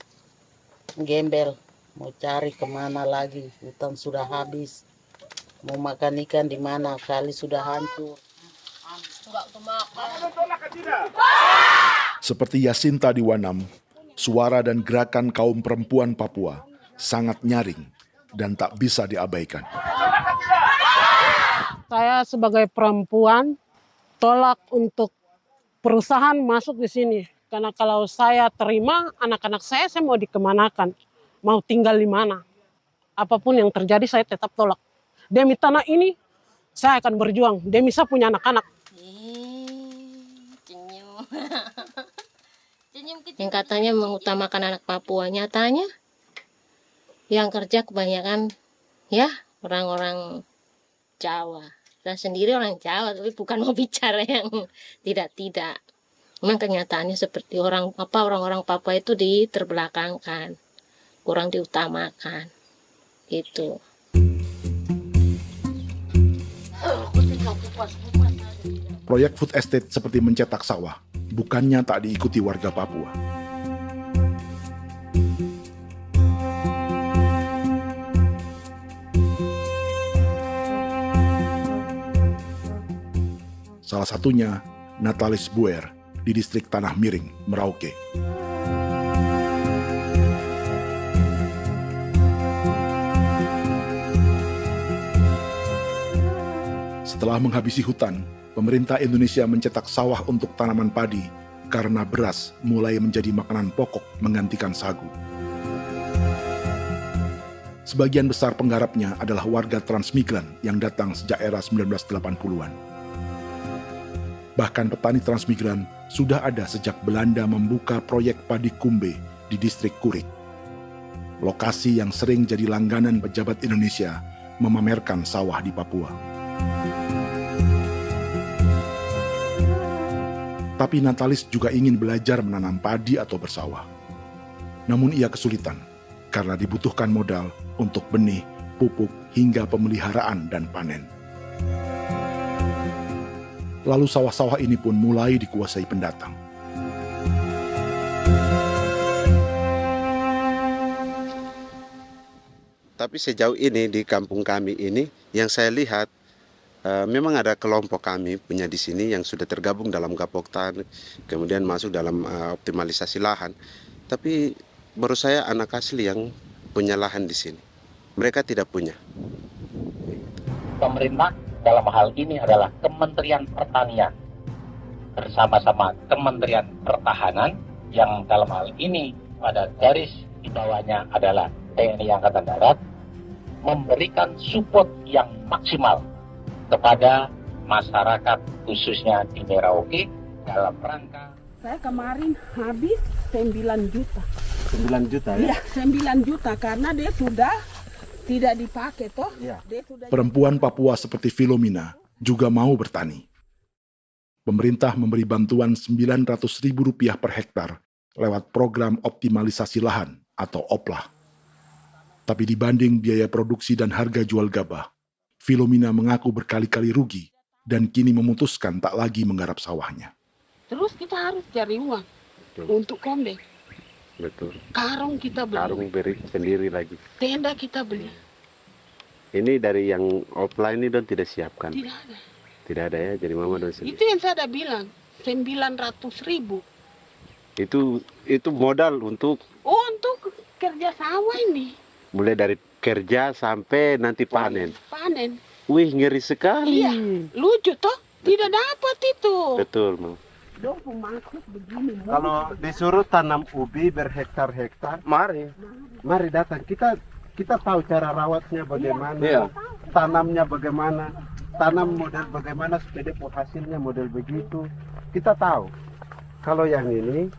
J: gembel. Mau cari kemana lagi, hutan sudah habis. Mau makan ikan di mana, kali sudah hancur.
B: Seperti Yasinta di Wanam, suara dan gerakan kaum perempuan Papua sangat nyaring dan tak bisa diabaikan.
N: Saya sebagai perempuan tolak untuk perusahaan masuk di sini. Karena kalau saya terima anak-anak saya mau dikemanakan, mau tinggal di mana. Apapun yang terjadi saya tetap tolak. Demi tanah ini saya akan berjuang, demi saya punya anak-anak.
R: Yang katanya mengutamakan anak Papua, nyatanya yang kerja kebanyakan ya orang-orang Jawa. Dan sendiri orang Jawa, tapi bukan mau bicara yang tidak-tidak. Memang kenyataannya seperti orang-orang Papua itu diterbelakangkan, kurang diutamakan, gitu.
B: Proyek food estate seperti mencetak sawah, bukannya tak diikuti warga Papua. Salah satunya Natalis Buer di distrik Tanah Miring, Merauke. Setelah menghabisi hutan, pemerintah Indonesia mencetak sawah untuk tanaman padi karena beras mulai menjadi makanan pokok menggantikan sagu. Sebagian besar penggarapnya adalah warga transmigran yang datang sejak era 1980-an. Bahkan petani transmigran sudah ada sejak Belanda membuka proyek padi kumbe di distrik Kurik. Lokasi yang sering jadi langganan pejabat Indonesia memamerkan sawah di Papua. Tapi Natalis juga ingin belajar menanam padi atau bersawah. Namun ia kesulitan karena dibutuhkan modal untuk benih, pupuk, hingga pemeliharaan dan panen. Lalu sawah-sawah ini pun mulai dikuasai pendatang.
S: Tapi sejauh ini di kampung kami ini yang saya lihat memang ada kelompok kami punya di sini yang sudah tergabung dalam Gapoktan, kemudian masuk dalam optimalisasi lahan. Tapi menurut saya anak asli yang punya lahan di sini. Mereka tidak punya.
M: Pemerintah dalam hal ini adalah Kementerian Pertanian bersama-sama Kementerian Pertahanan yang dalam hal ini pada garis di bawahnya adalah TNI Angkatan Darat, memberikan support yang maksimal kepada masyarakat khususnya di Merauke dalam rangka.
T: Saya kemarin habis 9 juta.
S: 9 juta ya?
T: Iya, 9 juta karena dia sudah tidak dipakai toh. Ya.
B: Perempuan Papua seperti Filomina juga mau bertani. Pemerintah memberi bantuan Rp900.000 per hektar lewat program optimalisasi lahan atau OPLAH. Tapi dibanding biaya produksi dan harga jual gabah, Filomina mengaku berkali-kali rugi dan kini memutuskan tak lagi menggarap sawahnya.
T: Terus kita harus cari uang untuk kombeng.
S: Betul.
T: Karung kita beli.
S: Karung beri sendiri lagi.
T: Tenda kita beli.
S: Ini dari yang offline ini don tidak siapkan.
T: Tidak ada.
S: Tidak ada ya, jadi mama don sendiri.
T: Itu yang saya udah bilang, 900.000.
S: Itu modal untuk
T: kerja sawah ini.
S: Mulai dari kerja sampai nanti panen.
T: Panen.
S: Wih, ngeri sekali.
T: Iya, lucu toh? Tidak dapat itu.
S: Betul, Mam. Kalau disuruh tanam ubi berhektar-hektar, mari datang. Kita tahu cara rawatnya bagaimana, iya. Tanamnya bagaimana, tanam model bagaimana supaya hasilnya model begitu. Kita tahu. Kalau yang ini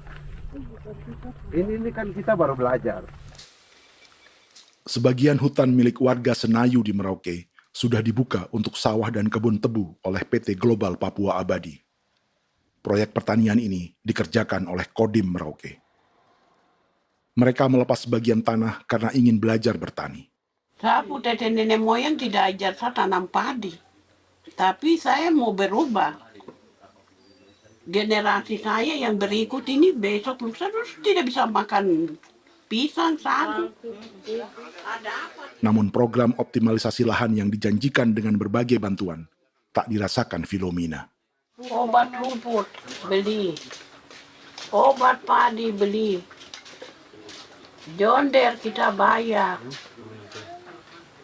S: kan kita baru belajar.
B: Sebagian hutan milik warga Senayu di Merauke sudah dibuka untuk sawah dan kebun tebu oleh PT Global Papua Abadi. Proyek pertanian ini dikerjakan oleh Kodim Merauke. Mereka melepas sebagian tanah karena ingin belajar bertani.
T: Saya punya nenek moyang tidak ajar saya tanam padi. Tapi saya mau berubah. Generasi saya yang berikut ini besok lusa tidak bisa makan pisang, sagu.
B: Namun program optimalisasi lahan yang dijanjikan dengan berbagai bantuan tak dirasakan Filomina.
T: Obat rumput beli, obat padi beli, jonder kita bayar,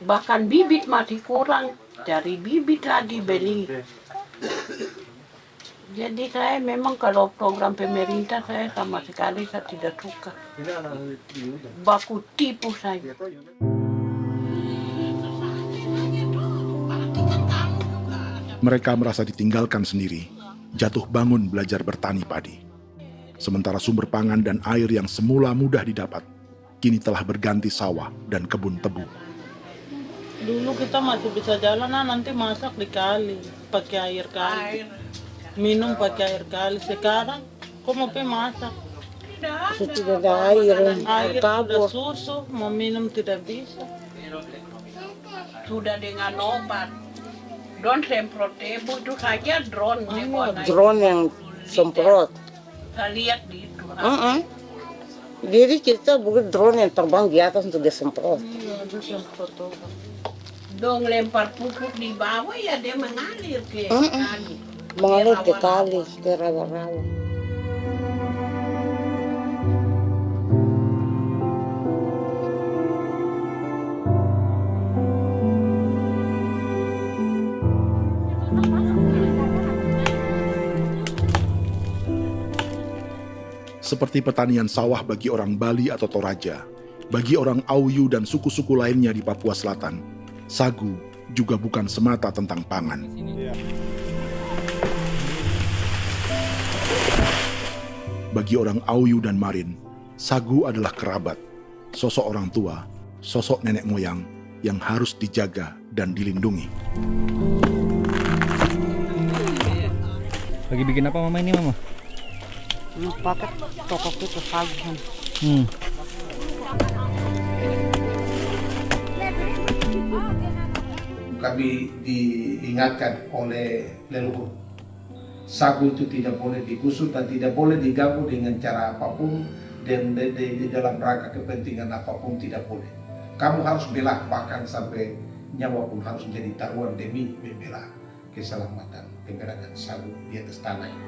T: bahkan bibit masih kurang, cari bibit lagi beli. Jadi saya memang kalau program pemerintah saya sama sekali saya tidak suka. Baku tipu saya.
B: Mereka merasa ditinggalkan sendiri, jatuh bangun belajar bertani padi. Sementara sumber pangan dan air yang semula mudah didapat, kini telah berganti sawah dan kebun tebu.
U: Dulu kita masih bisa jalan, nanti masak di kali, pakai air kali. Minum pakai air kali. Sekarang, kok mau masak?
J: Tidak ada air.
U: Air sudah susu, mau minum tidak bisa.
T: Sudah dengan obat. Drone semprot tebu itu saja drone.
J: Drone yang semprot.
T: Saya lihat di itu.
J: Jadi kita bukan drone yang terbang di atas untuk disemprot.
U: Iya, ada semprot obat.
T: Dong lempar pupuk di bawah ya dia mengalir ke kali.
J: Mengalir ke kali, ke rawa-rawa.
B: Seperti pertanian sawah bagi orang Bali atau Toraja, bagi orang Auyu dan suku-suku lainnya di Papua Selatan, sagu juga bukan semata tentang pangan. Bagi orang Auyu dan Marin, sagu adalah kerabat, sosok orang tua, sosok nenek moyang yang harus dijaga dan dilindungi.
C: Lagi bikin apa mama ini mama?
J: Pakai toko itu sagu.
D: Kami diingatkan oleh leluhur, sagu itu tidak boleh digusur dan tidak boleh diganggu dengan cara apapun, dan di dalam rangka kepentingan apapun tidak boleh. Kamu harus bela, bahkan sampai nyawa pun harus menjadi taruhan demi membela keselamatan keberadaan sagu di atas tanah ini.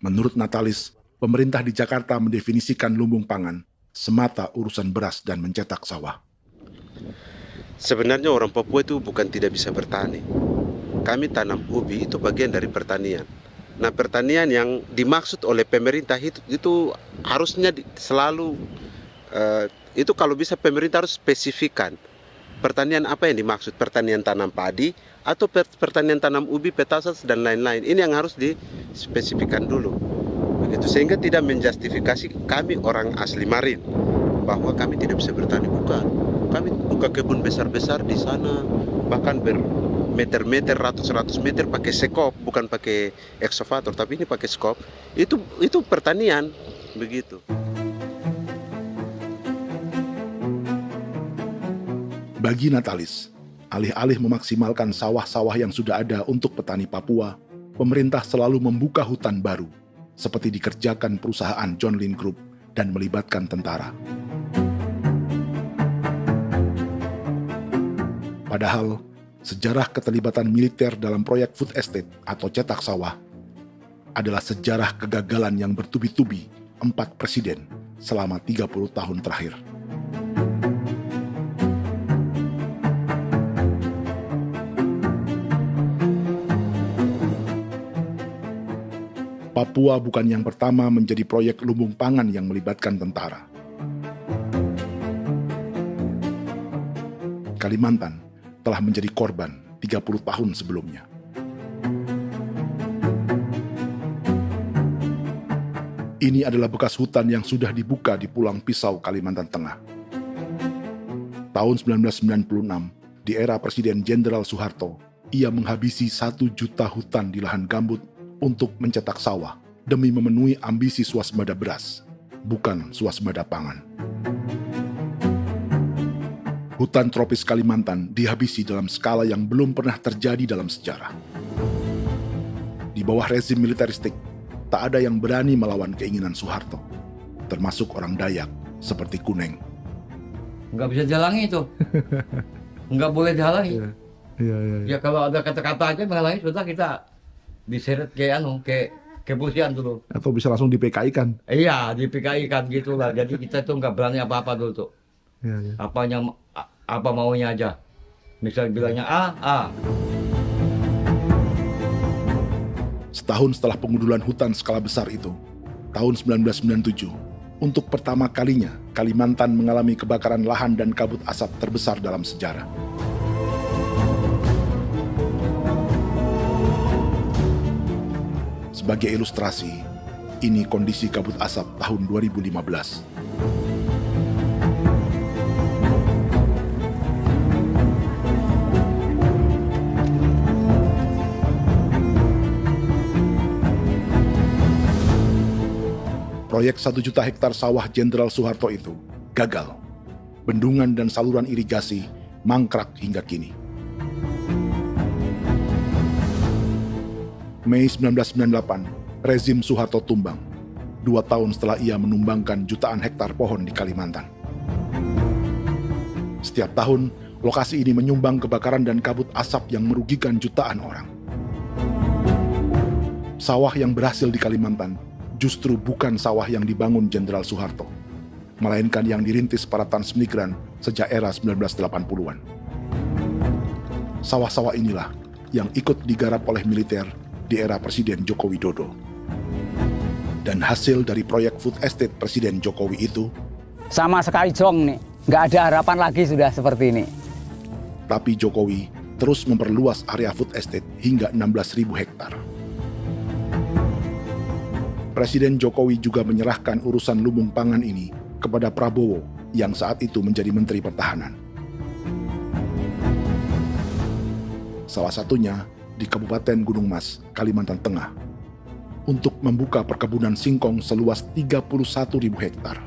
B: Menurut Natalis, pemerintah di Jakarta mendefinisikan lumbung pangan semata urusan beras dan mencetak sawah.
S: Sebenarnya orang Papua itu bukan tidak bisa bertani. Kami tanam ubi itu bagian dari pertanian. Nah, pertanian yang dimaksud oleh pemerintah itu harusnya selalu, itu kalau bisa pemerintah harus spesifikkan. Pertanian apa yang dimaksud? Pertanian tanam padi atau pertanian tanam ubi, petasan dan lain-lain. Ini yang harus dispesifikkan dulu. Begitu, sehingga tidak menjustifikasi kami orang asli Marin bahwa kami tidak bisa bertani. Bukan. Kami buka kebun besar-besar di sana, bahkan bermeter-meter, ratus-ratus meter pakai sekop, bukan pakai ekskavator, tapi ini pakai skop. Itu pertanian, begitu.
B: Bagi Natalis, alih-alih memaksimalkan sawah-sawah yang sudah ada untuk petani Papua, pemerintah selalu membuka hutan baru, seperti dikerjakan perusahaan John Lynn Group dan melibatkan tentara. Padahal, sejarah keterlibatan militer dalam proyek food estate atau cetak sawah adalah sejarah kegagalan yang bertubi-tubi 4 presiden selama 30 tahun terakhir. Papua bukan yang pertama menjadi proyek lumbung pangan yang melibatkan tentara. Kalimantan telah menjadi korban 30 tahun sebelumnya. Ini adalah bekas hutan yang sudah dibuka di Pulang Pisau, Kalimantan Tengah. Tahun 1996, di era Presiden Jenderal Soeharto, ia menghabisi 1 juta hutan di lahan gambut untuk mencetak sawah demi memenuhi ambisi swasembada beras, bukan swasembada pangan. Hutan tropis Kalimantan dihabisi dalam skala yang belum pernah terjadi dalam sejarah. Di bawah rezim militeristik, tak ada yang berani melawan keinginan Soeharto, termasuk orang Dayak seperti Kuneng.
V: Nggak bisa dihalangi itu. Nggak boleh dihalangi. Ya kalau ada kata-kata aja menghalangi, sudah kita diseret ke kepolisian dulu.
B: Atau bisa langsung di PKI-kan.
V: Iya, di PKI-kan gitulah. Jadi kita tuh nggak berani apa-apa dulu tuh.
B: Ya.
V: Apa maunya aja. Misal bilangnya A.
B: Setahun setelah pengundulan hutan skala besar itu, tahun 1997, untuk pertama kalinya Kalimantan mengalami kebakaran lahan dan kabut asap terbesar dalam sejarah. Sebagai ilustrasi, ini kondisi kabut asap tahun 2015. Proyek 1 juta hektar sawah Jenderal Soeharto itu gagal. Bendungan dan saluran irigasi mangkrak hingga kini. Mei 1998, rezim Soeharto tumbang, 2 tahun setelah ia menumbangkan jutaan hektar pohon di Kalimantan. Setiap tahun, lokasi ini menyumbang kebakaran dan kabut asap yang merugikan jutaan orang. Sawah yang berhasil di Kalimantan justru bukan sawah yang dibangun Jenderal Soeharto, melainkan yang dirintis para transmigran sejak era 1980-an. Sawah-sawah inilah yang ikut digarap oleh militer di era Presiden Joko Widodo. Dan hasil dari proyek food estate Presiden Jokowi itu
C: sama sekali jong nih, nggak ada harapan lagi sudah seperti ini.
B: Tapi Jokowi terus memperluas area food estate hingga 16.000 hektar. Presiden Jokowi juga menyerahkan urusan lumbung pangan ini kepada Prabowo yang saat itu menjadi Menteri Pertahanan. Salah satunya di Kabupaten Gunung Mas, Kalimantan Tengah, untuk membuka perkebunan singkong seluas 31.000 hektar.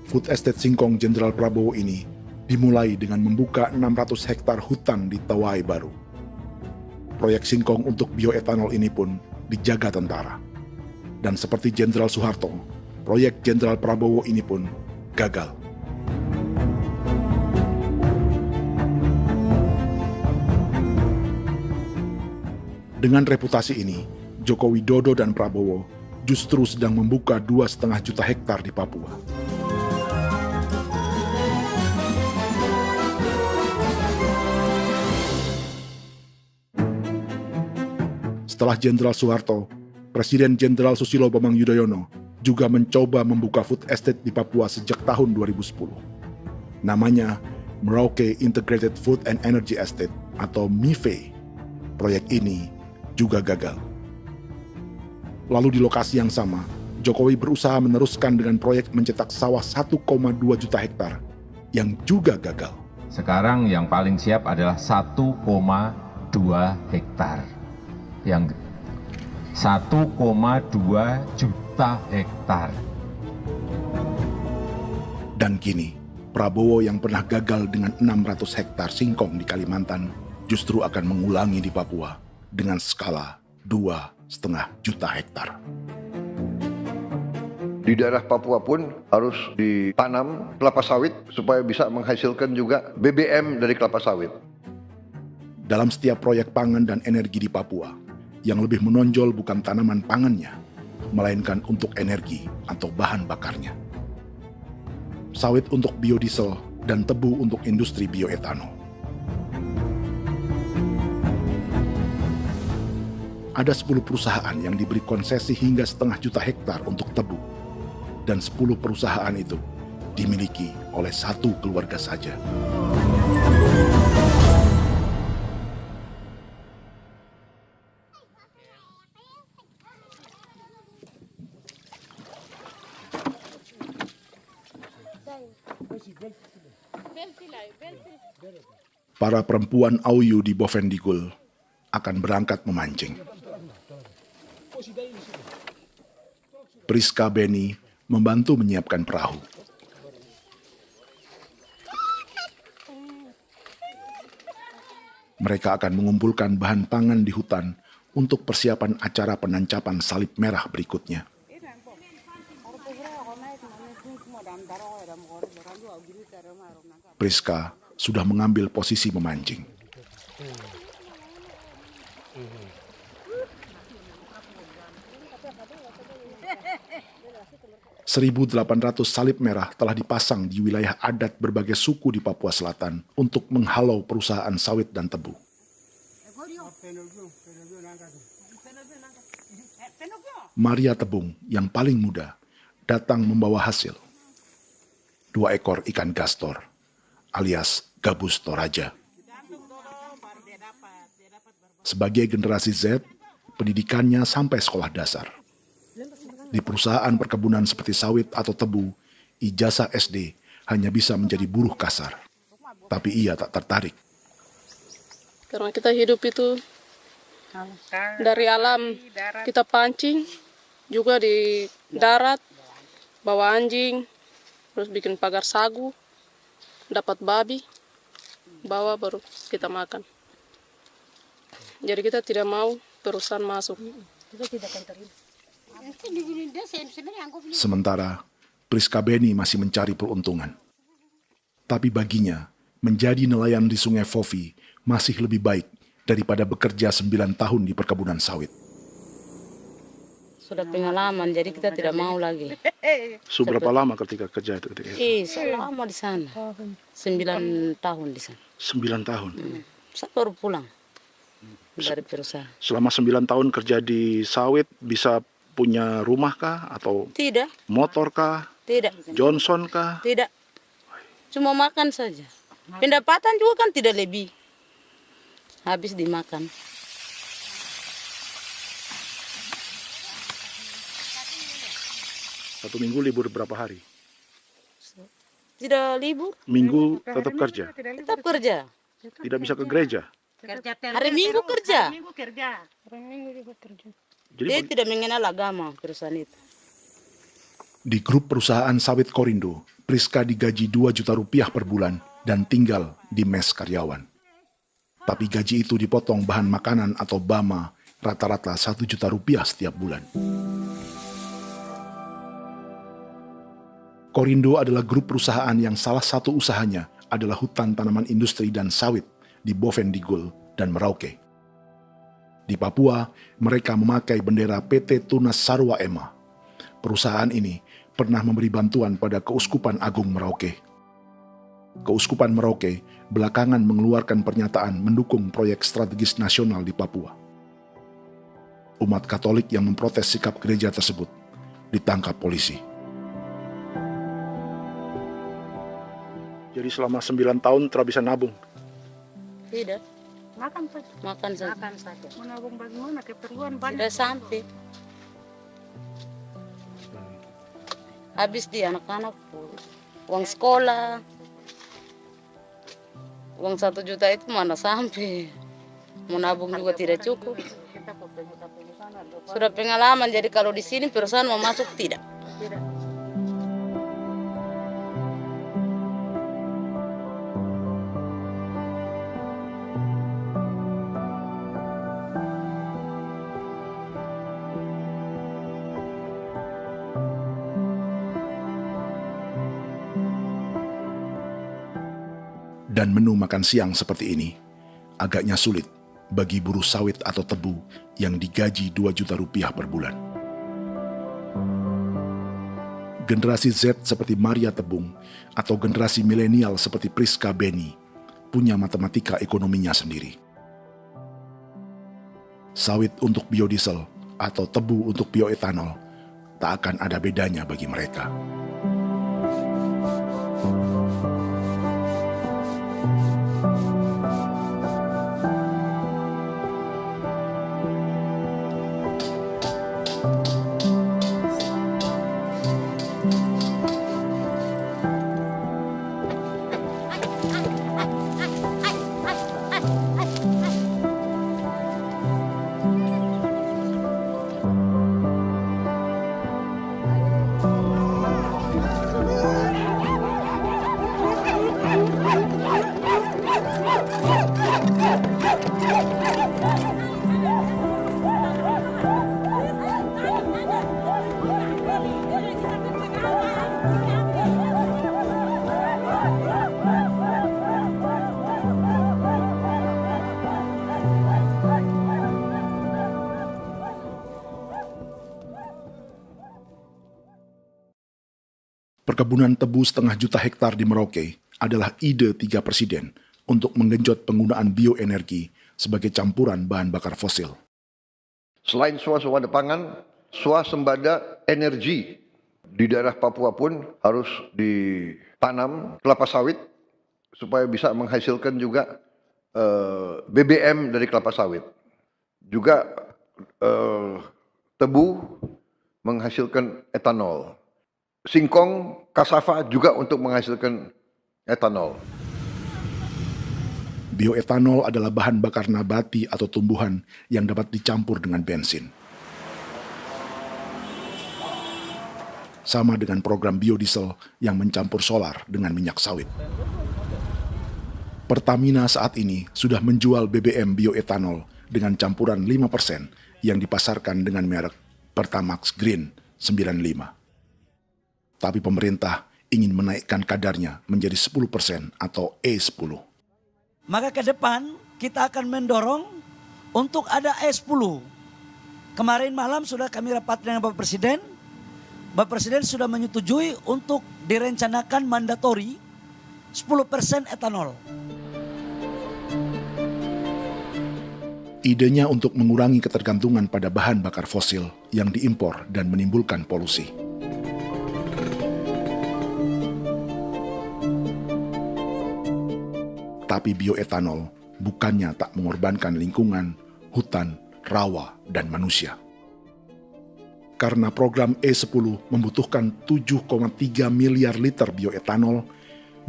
B: Food Estate Singkong Jenderal Prabowo ini dimulai dengan membuka 600 hektar hutan di Tawai Baru. Proyek singkong untuk bioetanol ini pun dijaga tentara. Dan seperti Jenderal Soeharto, proyek Jenderal Prabowo ini pun gagal. Dengan reputasi ini, Joko Widodo dan Prabowo justru sedang membuka 2,5 juta hektar di Papua. Setelah Jenderal Soeharto, Presiden Jenderal Susilo Bambang Yudhoyono juga mencoba membuka food estate di Papua sejak tahun 2010. Namanya Merauke Integrated Food and Energy Estate atau MIFE. Proyek ini juga gagal. Lalu di lokasi yang sama, Jokowi berusaha meneruskan dengan proyek mencetak sawah 1,2 juta hektar yang juga gagal.
E: Sekarang yang paling siap adalah 1,2 hektar. Yang 1,2 juta hektar.
B: Dan kini, Prabowo yang pernah gagal dengan 600 hektar singkong di Kalimantan justru akan mengulangi di Papua dengan skala 2,5 juta hektar.
W: Di daerah Papua pun harus ditanam kelapa sawit supaya bisa menghasilkan juga BBM dari kelapa sawit.
B: Dalam setiap proyek pangan dan energi di Papua, yang lebih menonjol bukan tanaman pangannya, melainkan untuk energi atau bahan bakarnya. Sawit untuk biodiesel dan tebu untuk industri bioetanol. Ada 10 perusahaan yang diberi konsesi hingga 0,5 juta hektar untuk tebu. Dan 10 perusahaan itu dimiliki oleh satu keluarga saja. Para perempuan Auyu di Bovendigul akan berangkat memancing. Priska Beni membantu menyiapkan perahu. Mereka akan mengumpulkan bahan pangan di hutan untuk persiapan acara penancapan salib merah berikutnya. Priska sudah mengambil posisi memancing. 1.800 salib merah telah dipasang di wilayah adat berbagai suku di Papua Selatan untuk menghalau perusahaan sawit dan tebu. Maria Tebung yang paling muda datang membawa hasil. 2 ekor ikan gastor alias gabus toraja. Sebagai generasi Z, pendidikannya sampai sekolah dasar. Di perusahaan perkebunan seperti sawit atau tebu, ijazah SD hanya bisa menjadi buruh kasar. Tapi ia tak tertarik.
O: Karena kita hidup itu dari alam, kita pancing, juga di darat, bawa anjing, terus bikin pagar sagu, dapat babi, bawa baru kita makan. Jadi kita tidak mau perusahaan masuk.
B: Sementara Priska Beni masih mencari peruntungan. Tapi baginya, menjadi nelayan di Sungai Fofi masih lebih baik daripada bekerja 9 tahun di perkebunan sawit.
J: sudah pengalaman, jadi kita tidak mau lagi.
B: Sudah berapa lama ketika kerja itu?
J: Selama di sana. 9 tahun di sana.
B: 9 tahun?
J: Saya baru pulang dari perusahaan.
B: Selama 9 tahun kerja di sawit, bisa punya rumah kah? Atau
J: Tidak.
B: motor kah?
J: Tidak.
B: Johnson kah?
J: Tidak. Cuma makan saja. Pendapatan juga kan tidak lebih. Habis dimakan.
B: Satu minggu libur berapa hari?
J: Tidak libur.
B: Minggu tetap kerja?
J: Tetap kerja.
B: Tidak bisa ke gereja?
J: Hari Minggu kerja.
N: Hari Minggu juga kerja.
J: Dia tidak mengenal agama perusahaan itu.
B: Di grup perusahaan sawit Korindo, Priska digaji 2 juta rupiah per bulan dan tinggal di mes karyawan. Tapi gaji itu dipotong bahan makanan atau BAMA rata-rata 1 juta rupiah setiap bulan. Korindo adalah grup perusahaan yang salah satu usahanya adalah hutan tanaman industri dan sawit di Bovendigul dan Merauke. Di Papua, mereka memakai bendera PT Tunas Sarwa Ema. Perusahaan ini pernah memberi bantuan pada Keuskupan Agung Merauke. Keuskupan Merauke belakangan mengeluarkan pernyataan mendukung proyek strategis nasional di Papua. Umat Katolik yang memprotes sikap gereja tersebut ditangkap polisi. Jadi selama 9 tahun tidak bisa nabung?
J: Tidak.
N: Makan saja.
J: Makan saja.
N: Makan saja. Menabung bagaimana? Keperluan banyak.
J: Tidak sampai. Habis di anak-anak uang sekolah. Uang 1 juta itu mana sampai. Mau nabung juga tidak cukup. Sudah pengalaman, jadi kalau di sini perusahaan mau masuk tidak.
B: Dan menu makan siang seperti ini agaknya sulit bagi buruh sawit atau tebu yang digaji 2 juta rupiah per bulan. Generasi Z seperti Maria Tebung atau generasi milenial seperti Priska Beni punya matematika ekonominya sendiri. Sawit untuk biodiesel atau tebu untuk bioetanol tak akan ada bedanya bagi mereka. Perkebunan tebu 1,5 juta hektar di Merauke adalah ide 3 presiden untuk menggenjot penggunaan bioenergi sebagai campuran bahan bakar fosil.
W: Selain swasembada pangan, swasembada energi di daerah Papua pun harus ditanam kelapa sawit supaya bisa menghasilkan juga BBM dari kelapa sawit. Juga tebu menghasilkan etanol. Singkong, kasava juga untuk menghasilkan etanol.
B: Bioetanol adalah bahan bakar nabati atau tumbuhan yang dapat dicampur dengan bensin. Sama dengan program biodiesel yang mencampur solar dengan minyak sawit. Pertamina saat ini sudah menjual BBM bioetanol dengan campuran 5% yang dipasarkan dengan merek Pertamax Green 95. Tapi pemerintah ingin menaikkan kadarnya menjadi 10% atau E10.
F: Maka ke depan kita akan mendorong untuk ada E10 Kemarin malam sudah kami rapat dengan Bapak Presiden. Bapak Presiden sudah menyetujui untuk direncanakan mandatori 10% etanol.
B: Idenya untuk mengurangi ketergantungan pada bahan bakar fosil yang diimpor dan menimbulkan polusi. Tapi bioetanol bukannya tak mengorbankan lingkungan, hutan, rawa, dan manusia. Karena program E10 membutuhkan 7,3 miliar liter bioetanol,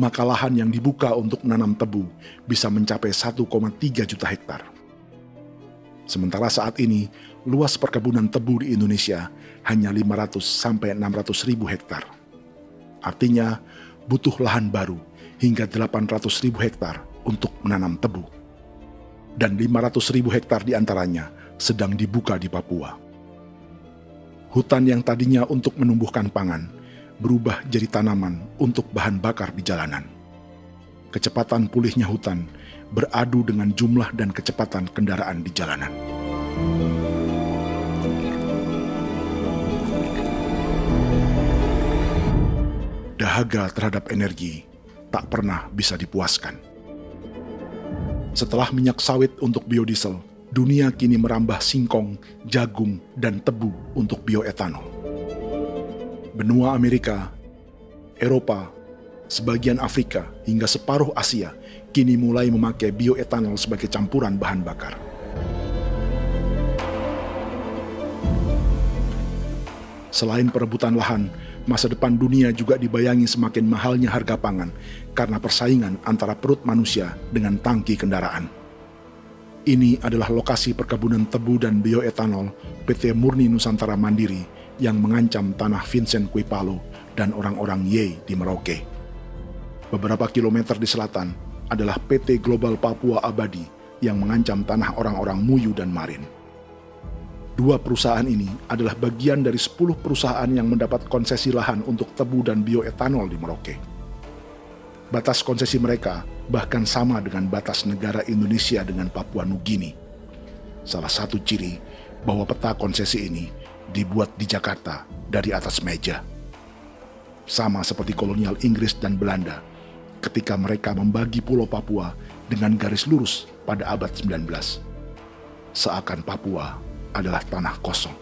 B: maka lahan yang dibuka untuk menanam tebu bisa mencapai 1,3 juta hektar. Sementara saat ini, luas perkebunan tebu di Indonesia hanya 500 sampai 600 ribu hektar. Artinya, butuh lahan baru hingga 800 ribu hektar untuk menanam tebu. Dan 500 ribu hektar diantaranya sedang dibuka di Papua. Hutan yang tadinya untuk menumbuhkan pangan berubah jadi tanaman untuk bahan bakar di jalanan. Kecepatan pulihnya hutan beradu dengan jumlah dan kecepatan kendaraan di jalanan. Dahaga terhadap energi tak pernah bisa dipuaskan. Setelah minyak sawit untuk biodiesel, dunia kini merambah singkong, jagung, dan tebu untuk bioetanol. Benua Amerika, Eropa, sebagian Afrika, hingga separuh Asia kini mulai memakai bioetanol sebagai campuran bahan bakar. Selain perebutan lahan, masa depan dunia juga dibayangi semakin mahalnya harga pangan karena persaingan antara perut manusia dengan tangki kendaraan. Ini adalah lokasi perkebunan tebu dan bioetanol PT Murni Nusantara Mandiri yang mengancam tanah Vincent Quipalo dan orang-orang Ye di Merauke. Beberapa kilometer di selatan adalah PT Global Papua Abadi yang mengancam tanah orang-orang Muyu dan Marin. Dua perusahaan ini adalah bagian dari 10 perusahaan yang mendapat konsesi lahan untuk tebu dan bioetanol di Merauke. Batas konsesi mereka bahkan sama dengan batas negara Indonesia dengan Papua Nugini. Salah satu ciri bahwa peta konsesi ini dibuat di Jakarta dari atas meja. Sama seperti kolonial Inggris dan Belanda ketika mereka membagi Pulau Papua dengan garis lurus pada abad 19. Seakan Papua adalah tanah kosong.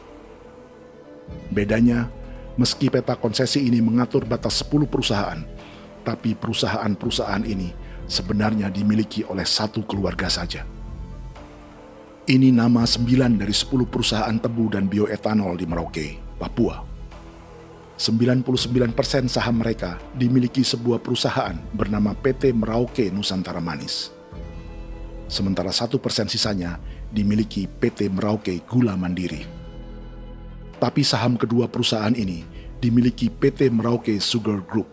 B: Bedanya, meski peta konsesi ini mengatur batas 10 perusahaan, tapi perusahaan-perusahaan ini sebenarnya dimiliki oleh satu keluarga saja. Ini nama 9 dari 10 perusahaan tebu dan bioetanol di Merauke, Papua. 99% saham mereka dimiliki sebuah perusahaan bernama PT Merauke Nusantara Manis. Sementara 1% sisanya dimiliki PT Merauke Gula Mandiri. Tapi saham kedua perusahaan ini dimiliki PT Merauke Sugar Group.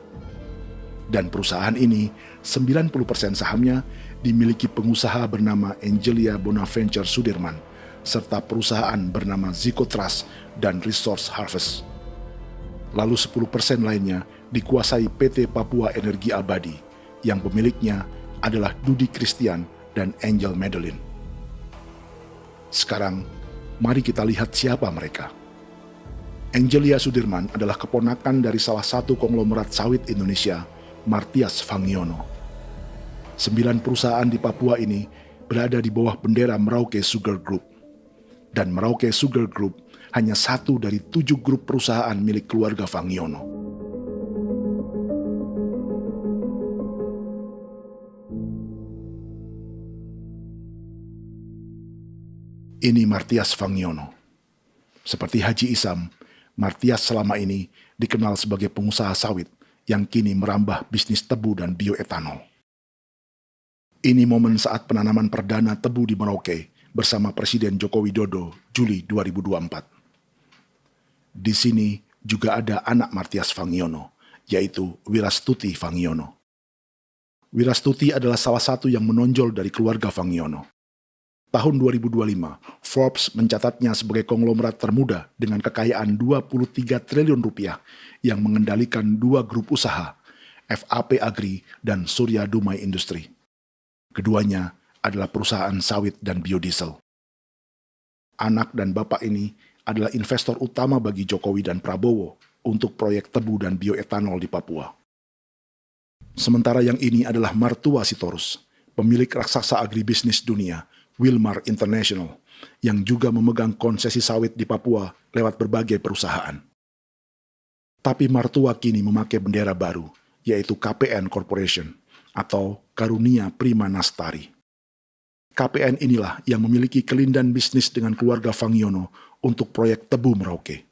B: Dan perusahaan ini, 90% sahamnya dimiliki pengusaha bernama Angelia Bonaventure Sudirman, serta perusahaan bernama Zico Trust dan Resource Harvest. Lalu 10% lainnya dikuasai PT Papua Energi Abadi, yang pemiliknya adalah Dudi Christian dan Angel Madeline. Sekarang, mari kita lihat siapa mereka. Angelia Sudirman adalah keponakan dari salah satu konglomerat sawit Indonesia, Martias Fangiono. 9 perusahaan di Papua ini berada di bawah bendera Merauke Sugar Group. Dan Merauke Sugar Group hanya satu dari 7 grup perusahaan milik keluarga Fangiono. Ini Martias Fangiono. Seperti Haji Isam, Martias selama ini dikenal sebagai pengusaha sawit yang kini merambah bisnis tebu dan bioetanol. Ini momen saat penanaman perdana tebu di Merauke bersama Presiden Joko Widodo Juli 2024. Di sini juga ada anak Martias Fangiono, yaitu Wirastuti Fangiono. Wirastuti adalah salah satu yang menonjol dari keluarga Fangiono. Tahun 2025, Forbes mencatatnya sebagai konglomerat termuda dengan kekayaan 23 triliun rupiah yang mengendalikan 2 grup usaha, FAP Agri dan Surya Dumai Industri. Keduanya adalah perusahaan sawit dan biodiesel. anak dan bapak ini adalah investor utama bagi Jokowi dan Prabowo untuk proyek tebu dan bioetanol di Papua. Sementara yang ini adalah mertua Sitorus, pemilik raksasa agribisnis dunia, Wilmar International, yang juga memegang konsesi sawit di Papua lewat berbagai perusahaan. Tapi mertua kini memakai bendera baru, yaitu KPN Corporation atau Karunia Prima Nastari. KPN inilah yang memiliki kelindan bisnis dengan keluarga Fangiono untuk proyek tebu Merauke.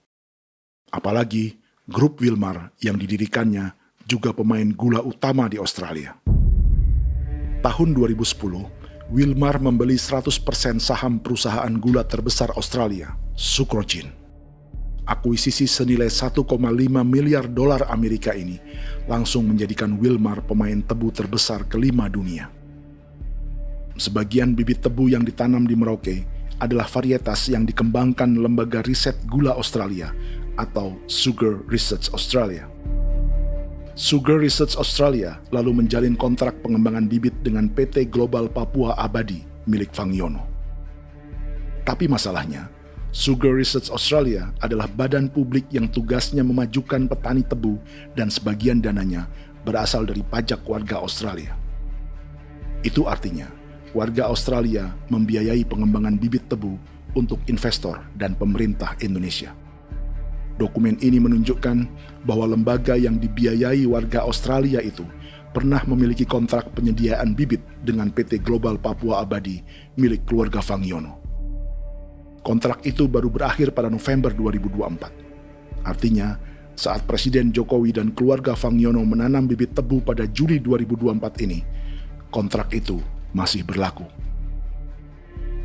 B: Apalagi grup Wilmar yang didirikannya juga pemain gula utama di Australia. Tahun 2010, Wilmar membeli 100% saham perusahaan gula terbesar Australia, Sucrogin. Akuisisi senilai 1,5 miliar dolar Amerika ini langsung menjadikan Wilmar pemain tebu terbesar kelima dunia. Sebagian bibit tebu yang ditanam di Merauke adalah varietas yang dikembangkan Lembaga Riset Gula Australia atau Sugar Research Australia. Sugar Research Australia lalu menjalin kontrak pengembangan bibit dengan PT Global Papua Abadi milik Fangiono. Tapi masalahnya, Sugar Research Australia adalah badan publik yang tugasnya memajukan petani tebu dan sebagian dananya berasal dari pajak warga Australia. Itu artinya, warga Australia membiayai pengembangan bibit tebu untuk investor dan pemerintah Indonesia. Dokumen ini menunjukkan bahwa lembaga yang dibiayai warga Australia itu pernah memiliki kontrak penyediaan bibit dengan PT Global Papua Abadi milik keluarga Fangiono. Kontrak itu baru berakhir pada November 2024. Artinya, saat Presiden Jokowi dan keluarga Fangiono menanam bibit tebu pada Juli 2024 ini, kontrak itu masih berlaku.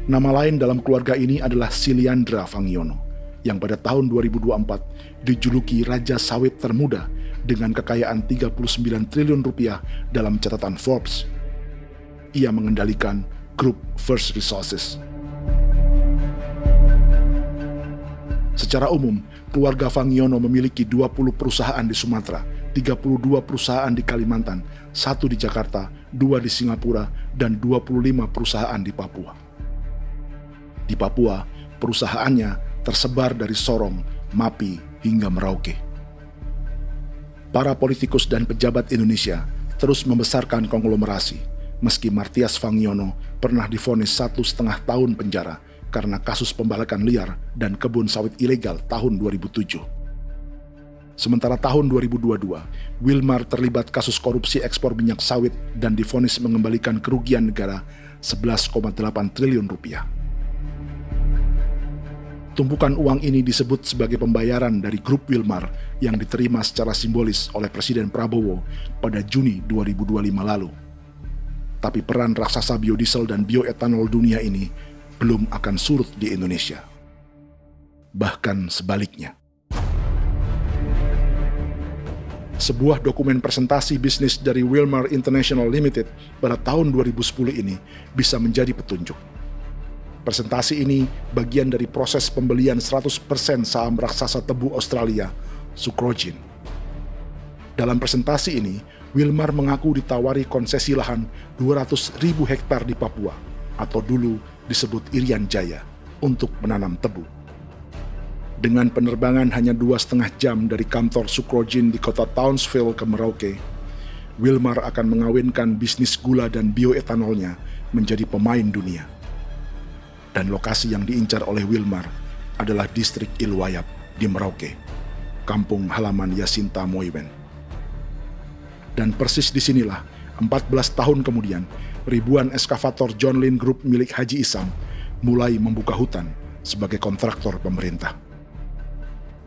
B: Nama lain dalam keluarga ini adalah Siliandra Fangiono, yang pada tahun 2024 dijuluki Raja Sawit Termuda dengan kekayaan 39 triliun rupiah dalam catatan Forbes. Ia mengendalikan grup First Resources. Secara umum, keluarga Fangiono memiliki 20 perusahaan di Sumatera, 32 perusahaan di Kalimantan, 1 di Jakarta, 2 di Singapura, dan 25 perusahaan di Papua. Di Papua, perusahaannya tersebar dari Sorong, Mapi, hingga Merauke. Para politikus dan pejabat Indonesia terus membesarkan konglomerasi, meski Martias Fangiono pernah divonis 1,5 tahun penjara karena kasus pembalakan liar dan kebun sawit ilegal tahun 2007. Sementara tahun 2022, Wilmar terlibat kasus korupsi ekspor minyak sawit dan divonis mengembalikan kerugian negara 11,8 triliun rupiah. Tumpukan uang ini disebut sebagai pembayaran dari grup Wilmar yang diterima secara simbolis oleh Presiden Prabowo pada Juni 2025 lalu. Tapi peran raksasa biodiesel dan bioetanol dunia ini belum akan surut di Indonesia. Bahkan sebaliknya. Sebuah dokumen presentasi bisnis dari Wilmar International Limited pada tahun 2010 ini bisa menjadi petunjuk. Presentasi ini bagian dari proses pembelian 100% saham raksasa tebu Australia, Sucrogin. Dalam presentasi ini, Wilmar mengaku ditawari konsesi lahan 200.000 hektar di Papua, atau dulu disebut Irian Jaya, untuk menanam tebu. Dengan penerbangan hanya 2,5 jam dari kantor Sucrogin di kota Townsville ke Merauke, Wilmar akan mengawinkan bisnis gula dan bioetanolnya menjadi pemain dunia. Dan lokasi yang diincar oleh Wilmar adalah distrik Ilwayap di Merauke, kampung halaman Yasinta Moiwen. Dan persis disinilah, 14 tahun kemudian, ribuan eskavator John Lynn Group milik Haji Isam mulai membuka hutan sebagai kontraktor pemerintah.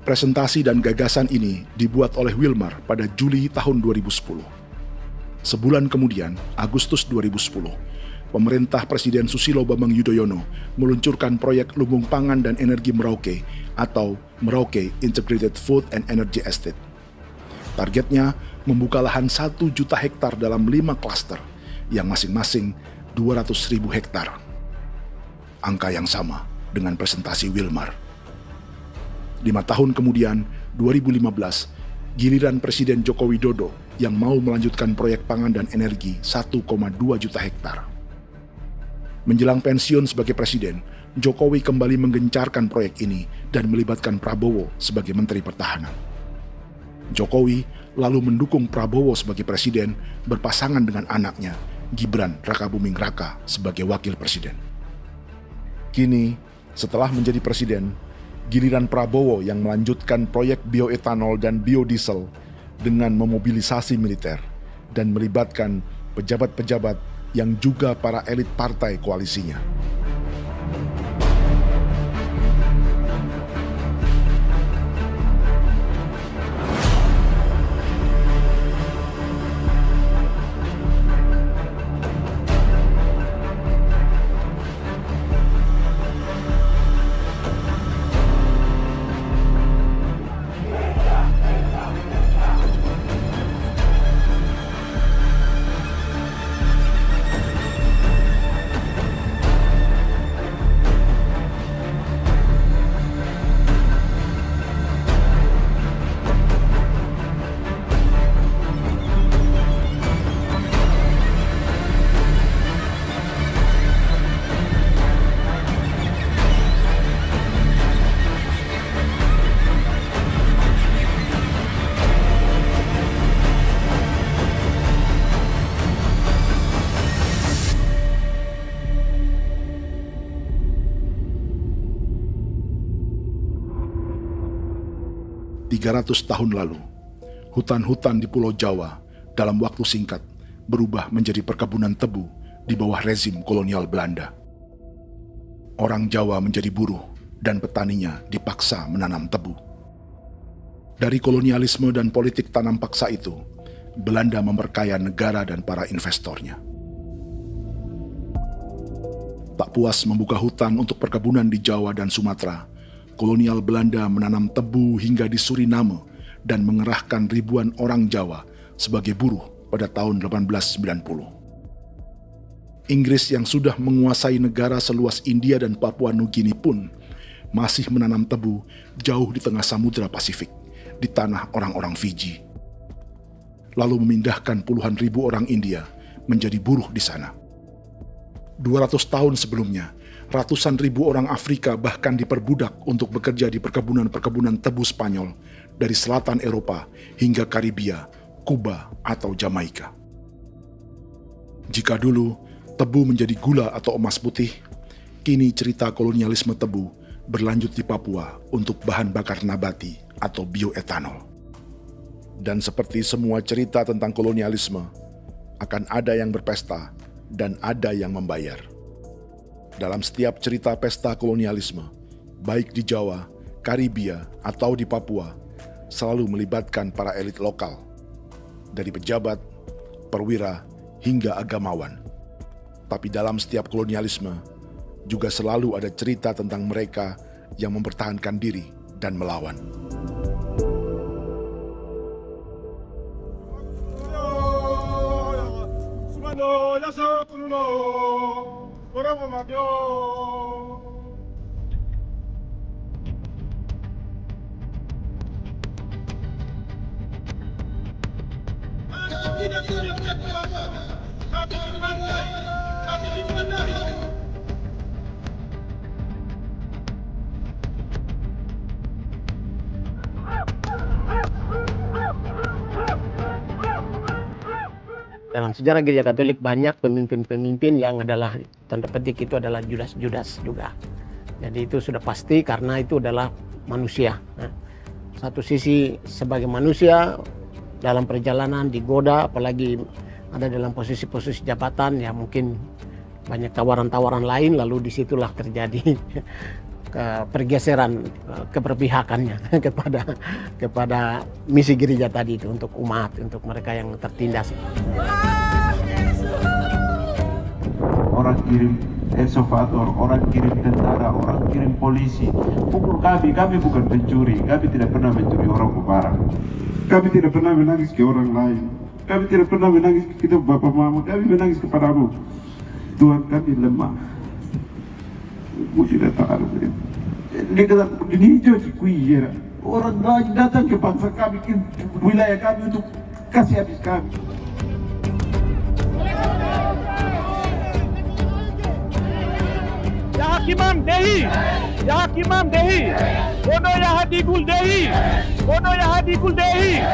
B: Presentasi dan gagasan ini dibuat oleh Wilmar pada Juli tahun 2010. Sebulan kemudian, Agustus 2010, pemerintah Presiden Susilo Bambang Yudhoyono meluncurkan proyek Lumbung Pangan dan Energi Merauke atau Merauke Integrated Food and Energy Estate. Targetnya membuka lahan 1 juta hektar dalam 5 klaster yang masing-masing 200.000 hektar. Angka yang sama dengan presentasi Wilmar. 5 tahun kemudian, 2015, giliran Presiden Joko Widodo yang mau melanjutkan proyek pangan dan energi 1,2 juta hektar. Menjelang pensiun sebagai presiden, Jokowi kembali menggencarkan proyek ini dan melibatkan Prabowo sebagai Menteri Pertahanan. Jokowi lalu mendukung Prabowo sebagai presiden berpasangan dengan anaknya, Gibran Rakabuming Raka sebagai wakil presiden. Kini, setelah menjadi presiden, giliran Prabowo yang melanjutkan proyek bioetanol dan biodiesel dengan memobilisasi militer dan melibatkan pejabat-pejabat yang juga para elit partai koalisinya. Tahun lalu, hutan-hutan di Pulau Jawa dalam waktu singkat berubah menjadi perkebunan tebu di bawah rezim kolonial Belanda. Orang Jawa menjadi buruh dan petaninya dipaksa menanam tebu. Dari kolonialisme dan politik tanam paksa itu, Belanda memperkaya negara dan para investornya. Tak puas membuka hutan untuk perkebunan di Jawa dan Sumatera, kolonial Belanda menanam tebu hingga di Suriname dan mengerahkan ribuan orang Jawa sebagai buruh pada tahun 1890. Inggris yang sudah menguasai negara seluas India dan Papua Nugini pun masih menanam tebu jauh di tengah Samudra Pasifik, di tanah orang-orang Fiji. Lalu memindahkan puluhan ribu orang India menjadi buruh di sana. 200 tahun sebelumnya, ratusan ribu orang Afrika bahkan diperbudak untuk bekerja di perkebunan-perkebunan tebu Spanyol dari selatan Eropa hingga Karibia, Kuba, atau Jamaika. Jika dulu tebu menjadi gula atau emas putih, kini cerita kolonialisme tebu berlanjut di Papua untuk bahan bakar nabati atau bioetanol. Dan seperti semua cerita tentang kolonialisme, akan ada yang berpesta dan ada yang membayar. Dalam setiap cerita pesta kolonialisme, baik di Jawa, Karibia, atau di Papua, selalu melibatkan para elit lokal, dari pejabat, perwira, hingga agamawan. Tapi dalam setiap kolonialisme, juga selalu ada cerita tentang mereka yang mempertahankan diri dan melawan.
G: Dalam sejarah gereja Katolik banyak pemimpin-pemimpin yang adalah tanda petik itu adalah Judas-Judas juga. Jadi itu sudah pasti karena itu adalah manusia. Nah, satu sisi sebagai manusia dalam perjalanan digoda, apalagi ada dalam posisi-posisi jabatan ya mungkin banyak tawaran-tawaran lain, lalu disitulah terjadi pergeseran keberpihakannya kepada misi gereja tadi itu untuk umat, untuk mereka yang tertindas.
I: Orang kirim eksavator, orang kirim tentara, orang kirim polisi. Pukul kami bukan pencuri, kami tidak pernah mencuri orang barang. Kami tidak pernah menangis ke orang lain. Kami tidak pernah menangis ke kita bapak mama, kami menangis kepadamu. Tuhan kami lemah. Tidak tahu. Ini jadi kuiera. Orang lain datang ke bangsa kami, ke wilayah kami untuk kasih habis kami.
A: Kimam Dehi, Ya Kimam Dehi, Bono Ya Hadigul Dehi, Bono Ya Hadigul Dehi.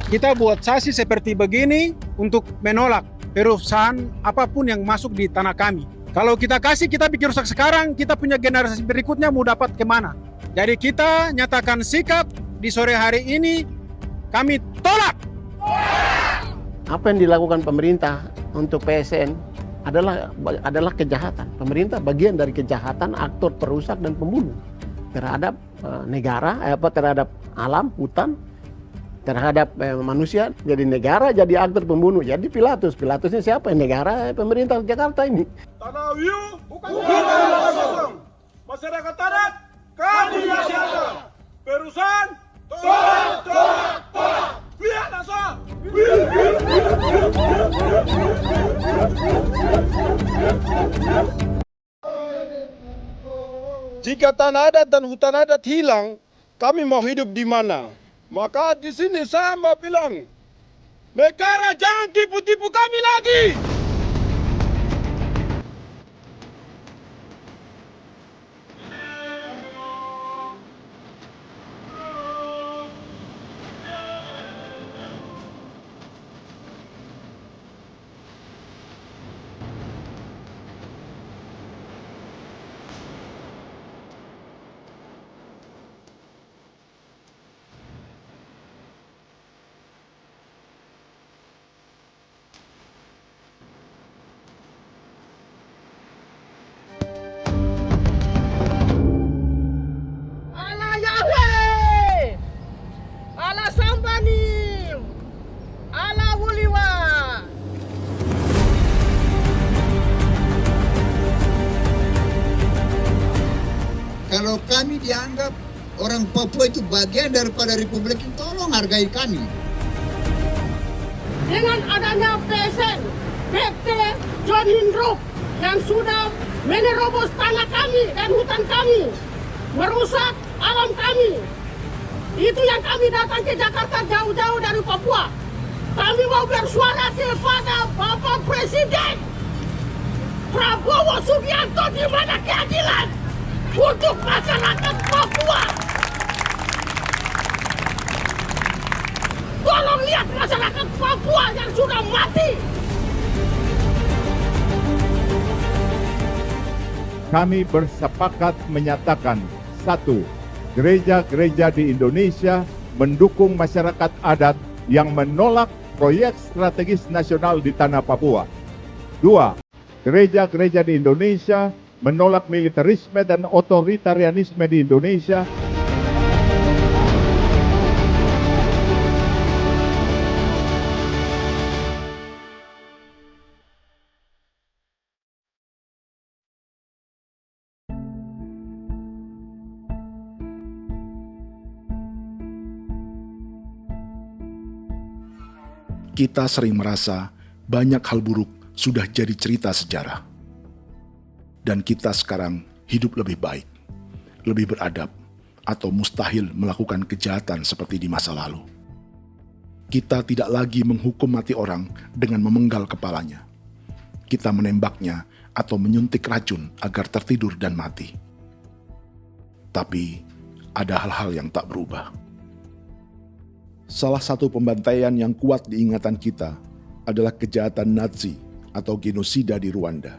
A: Kita buat sasi seperti begini untuk menolak perusahaan apapun yang masuk di tanah kami. Kalau kita kasih, kita bikin rusak sekarang, kita punya generasi berikutnya mau dapat kemana? Jadi kita nyatakan sikap di sore hari ini, kami tolak.
G: Apa yang dilakukan pemerintah untuk PSN adalah kejahatan. Pemerintah bagian dari kejahatan, aktor perusak dan pembunuh terhadap negara, terhadap alam, hutan, terhadap manusia. Jadi negara jadi aktor pembunuh. Jadi Pilatusnya siapa? Negara, pemerintah Jakarta ini.
A: Tanah Wiu bukan kosong. Masyarakat adat kami masyarakat. Perusahaan tolak. Lihat asal. Jika tanah adat dan hutan adat hilang, kami mau hidup di mana? Maka di sini saya mau bilang, negara jangan tipu-tipu kami lagi.
H: Kalau kami dianggap orang Papua itu bagian daripada Republik ini, tolong hargai kami.
O: Dengan adanya PSN, PT, John Lindrup yang sudah menerobos tanah kami dan hutan kami, merusak alam kami. Itu yang kami datang ke Jakarta jauh-jauh dari Papua. Kami mau bersuara kepada Bapak Presiden Prabowo Subianto, di mana keadilan untuk masyarakat Papua. Tolong lihat masyarakat Papua yang sudah mati.
I: Kami bersepakat menyatakan, 1. Gereja-gereja di Indonesia mendukung masyarakat adat yang menolak proyek strategis nasional di tanah Papua. 2. Gereja-gereja di Indonesia menolak militerisme dan otoritarianisme di Indonesia.
B: Kita sering merasa banyak hal buruk sudah jadi cerita sejarah. Dan kita sekarang hidup lebih baik, lebih beradab, atau mustahil melakukan kejahatan seperti di masa lalu. Kita tidak lagi menghukum mati orang dengan memenggal kepalanya. Kita menembaknya atau menyuntik racun agar tertidur dan mati. Tapi ada hal-hal yang tak berubah. Salah satu pembantaian yang kuat di ingatan kita adalah kejahatan Nazi atau genosida di Rwanda.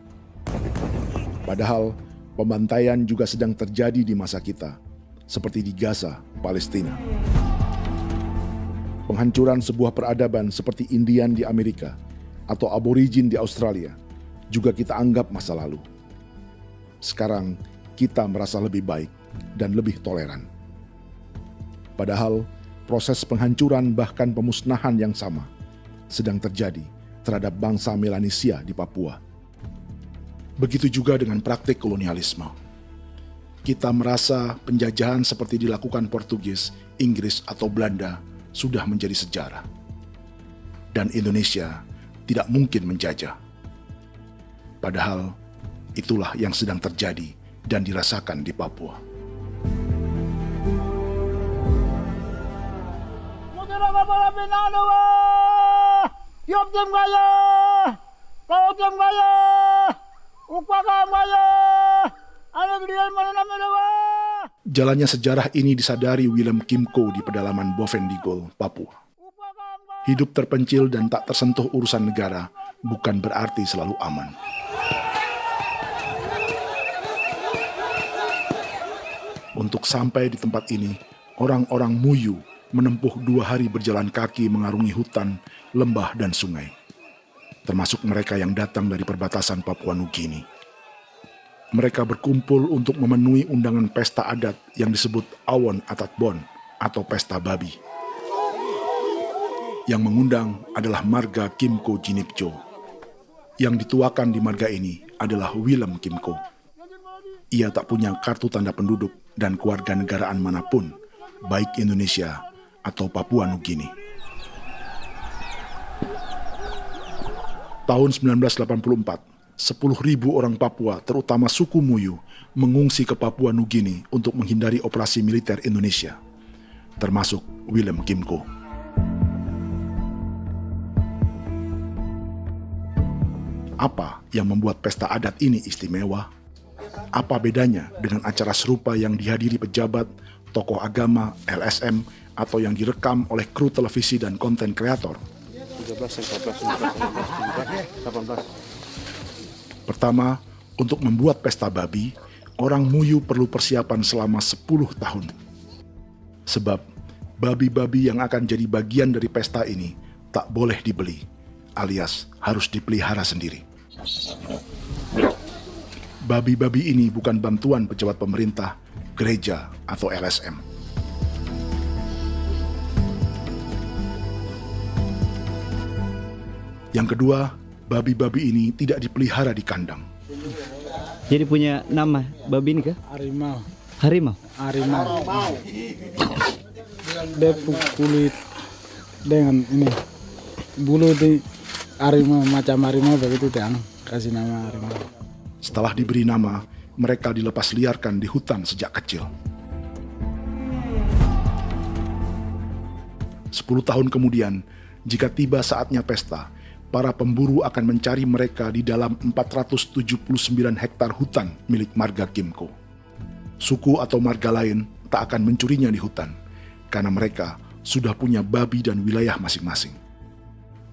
B: Padahal pembantaian juga sedang terjadi di masa kita, seperti di Gaza, Palestina. Penghancuran sebuah peradaban seperti Indian di Amerika atau aborigin di Australia juga kita anggap masa lalu. Sekarang kita merasa lebih baik dan lebih toleran. Padahal proses penghancuran bahkan pemusnahan yang sama sedang terjadi terhadap bangsa Melanesia di Papua. Begitu juga dengan praktik kolonialisme. Kita merasa penjajahan seperti dilakukan Portugis, Inggris, atau Belanda sudah menjadi sejarah. Dan Indonesia tidak mungkin menjajah. Padahal itulah yang sedang terjadi dan dirasakan di Papua.
A: Kawatang Maya, Upaka Maya, anak dia mana nama.
B: Jalannya sejarah ini disadari Willem Kimco di pedalaman Bovendigol, Papua. Hidup terpencil dan tak tersentuh urusan negara bukan berarti selalu aman. Untuk sampai di tempat ini, orang-orang Muyu menempuh 2 hari berjalan kaki mengarungi hutan, lembah, dan sungai. Termasuk mereka yang datang dari perbatasan Papua Nugini. Mereka berkumpul untuk memenuhi undangan pesta adat yang disebut Awon Atatbon atau Pesta Babi. Yang mengundang adalah marga Kimco Jinipjo. Yang dituakan di marga ini adalah Willem Kimco. Ia tak punya kartu tanda penduduk dan kewarganegaraan manapun, baik Indonesia atau Papua Nugini. Tahun 1984, 10.000 orang Papua, terutama suku Muyu, mengungsi ke Papua Nugini untuk menghindari operasi militer Indonesia, termasuk Willem Kimco. Apa yang membuat pesta adat ini istimewa? Apa bedanya dengan acara serupa yang dihadiri pejabat, tokoh agama, LSM, atau yang direkam oleh kru televisi dan konten kreator? 18. Pertama, untuk membuat pesta babi, orang Muyu perlu persiapan selama 10 tahun. Sebab, babi-babi yang akan jadi bagian dari pesta ini tak boleh dibeli, alias harus dipelihara sendiri. Babi-babi ini bukan bantuan pejabat pemerintah, gereja, atau LSM. Yang kedua, babi-babi ini tidak dipelihara di kandang.
K: Jadi punya nama babi ini kah?
A: Harimau.
K: Harimau?
A: Harimau. Dia kulit dengan ini. Bulu di harimau, macam harimau begitu kan. Kasih nama harimau.
B: Setelah diberi nama, mereka dilepas liarkan di hutan sejak kecil. 10 tahun kemudian, jika tiba saatnya pesta, para pemburu akan mencari mereka di dalam 479 hektar hutan milik marga Kimco. Suku atau marga lain tak akan mencurinya di hutan, karena mereka sudah punya babi dan wilayah masing-masing.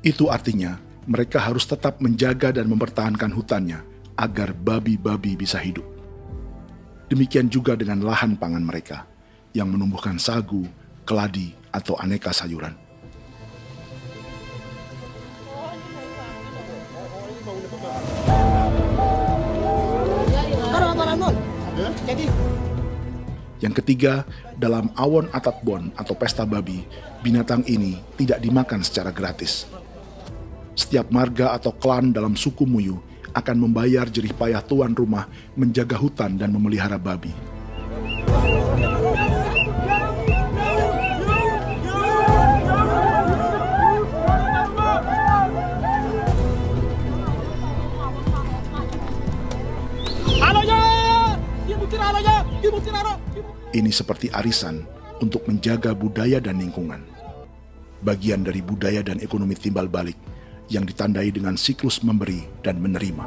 B: Itu artinya mereka harus tetap menjaga dan mempertahankan hutannya agar babi-babi bisa hidup. Demikian juga dengan lahan pangan mereka, yang menumbuhkan sagu, keladi, atau aneka sayuran. Yang ketiga, dalam Awon Atatbon atau pesta babi, binatang ini tidak dimakan secara gratis. Setiap marga atau klan dalam suku Muyu akan membayar jerih payah tuan rumah menjaga hutan dan memelihara babi. Ini seperti arisan untuk menjaga budaya dan lingkungan. Bagian dari budaya dan ekonomi timbal balik yang ditandai dengan siklus memberi dan menerima.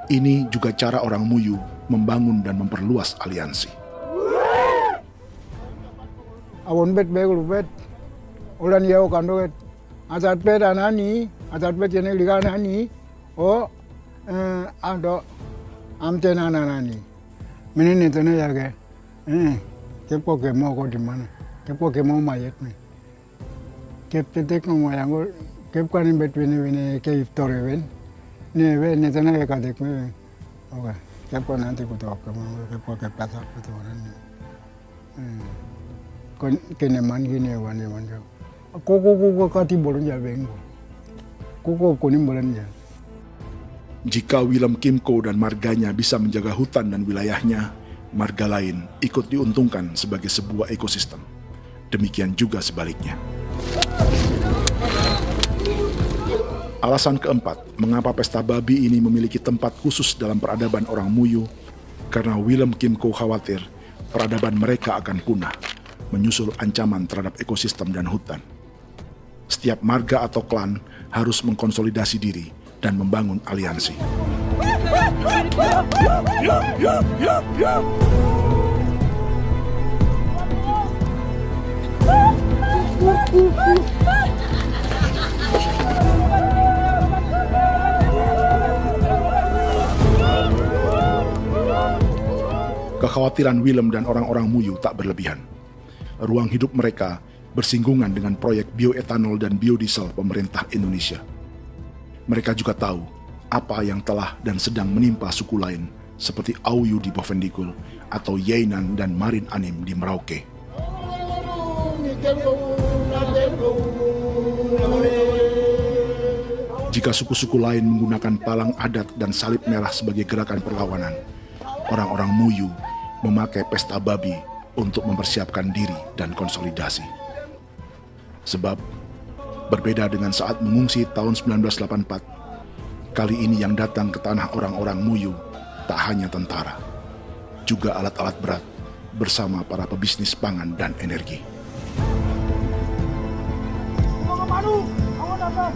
B: Ini juga cara orang Muyu membangun dan memperluas aliansi.
A: Awon bet begul bet. Ulan yau kando bet. Asat bet anani, asat bet jene ligana ani. Oh, ado amte nani. Menene tene yage. Kepo ke mau ko di mana? Kepo ke mau mayat nih. Kep tetek mau yang ko kep kan bet wene ke iftore wen. Ne we ne tene ya kadek me. Oke. Kepo nanti ku tok kepo ke pasar itu orang. Kon kene man gini wane wane. Koko kati bolon ya bengo. Koko kuning bolon ya.
B: Jika Willem Kimco dan marganya bisa menjaga hutan dan wilayahnya, marga lain ikut diuntungkan sebagai sebuah ekosistem. Demikian juga sebaliknya. Alasan keempat, mengapa pesta babi ini memiliki tempat khusus dalam peradaban orang Muyu, karena Willem Kimco khawatir peradaban mereka akan punah, menyusul ancaman terhadap ekosistem dan hutan. Setiap marga atau klan harus mengkonsolidasi diri dan membangun aliansi. Kekhawatiran Willem dan orang-orang Muyu tak berlebihan. Ruang hidup mereka bersinggungan dengan proyek bioetanol dan biodiesel pemerintah Indonesia. Mereka juga tahu apa yang telah dan sedang menimpa suku lain seperti Auyu di Bovendigul atau Yainan dan Marin Anim di Merauke. Jika suku-suku lain menggunakan palang adat dan salib merah sebagai gerakan perlawanan, orang-orang Muyu memakai pesta babi untuk mempersiapkan diri dan konsolidasi. Sebab, berbeda dengan saat mengungsi tahun 1984, kali ini yang datang ke tanah orang-orang Muyu tak hanya tentara, juga alat-alat berat bersama para pebisnis pangan dan energi.
A: Mau ke Palu, mau datang.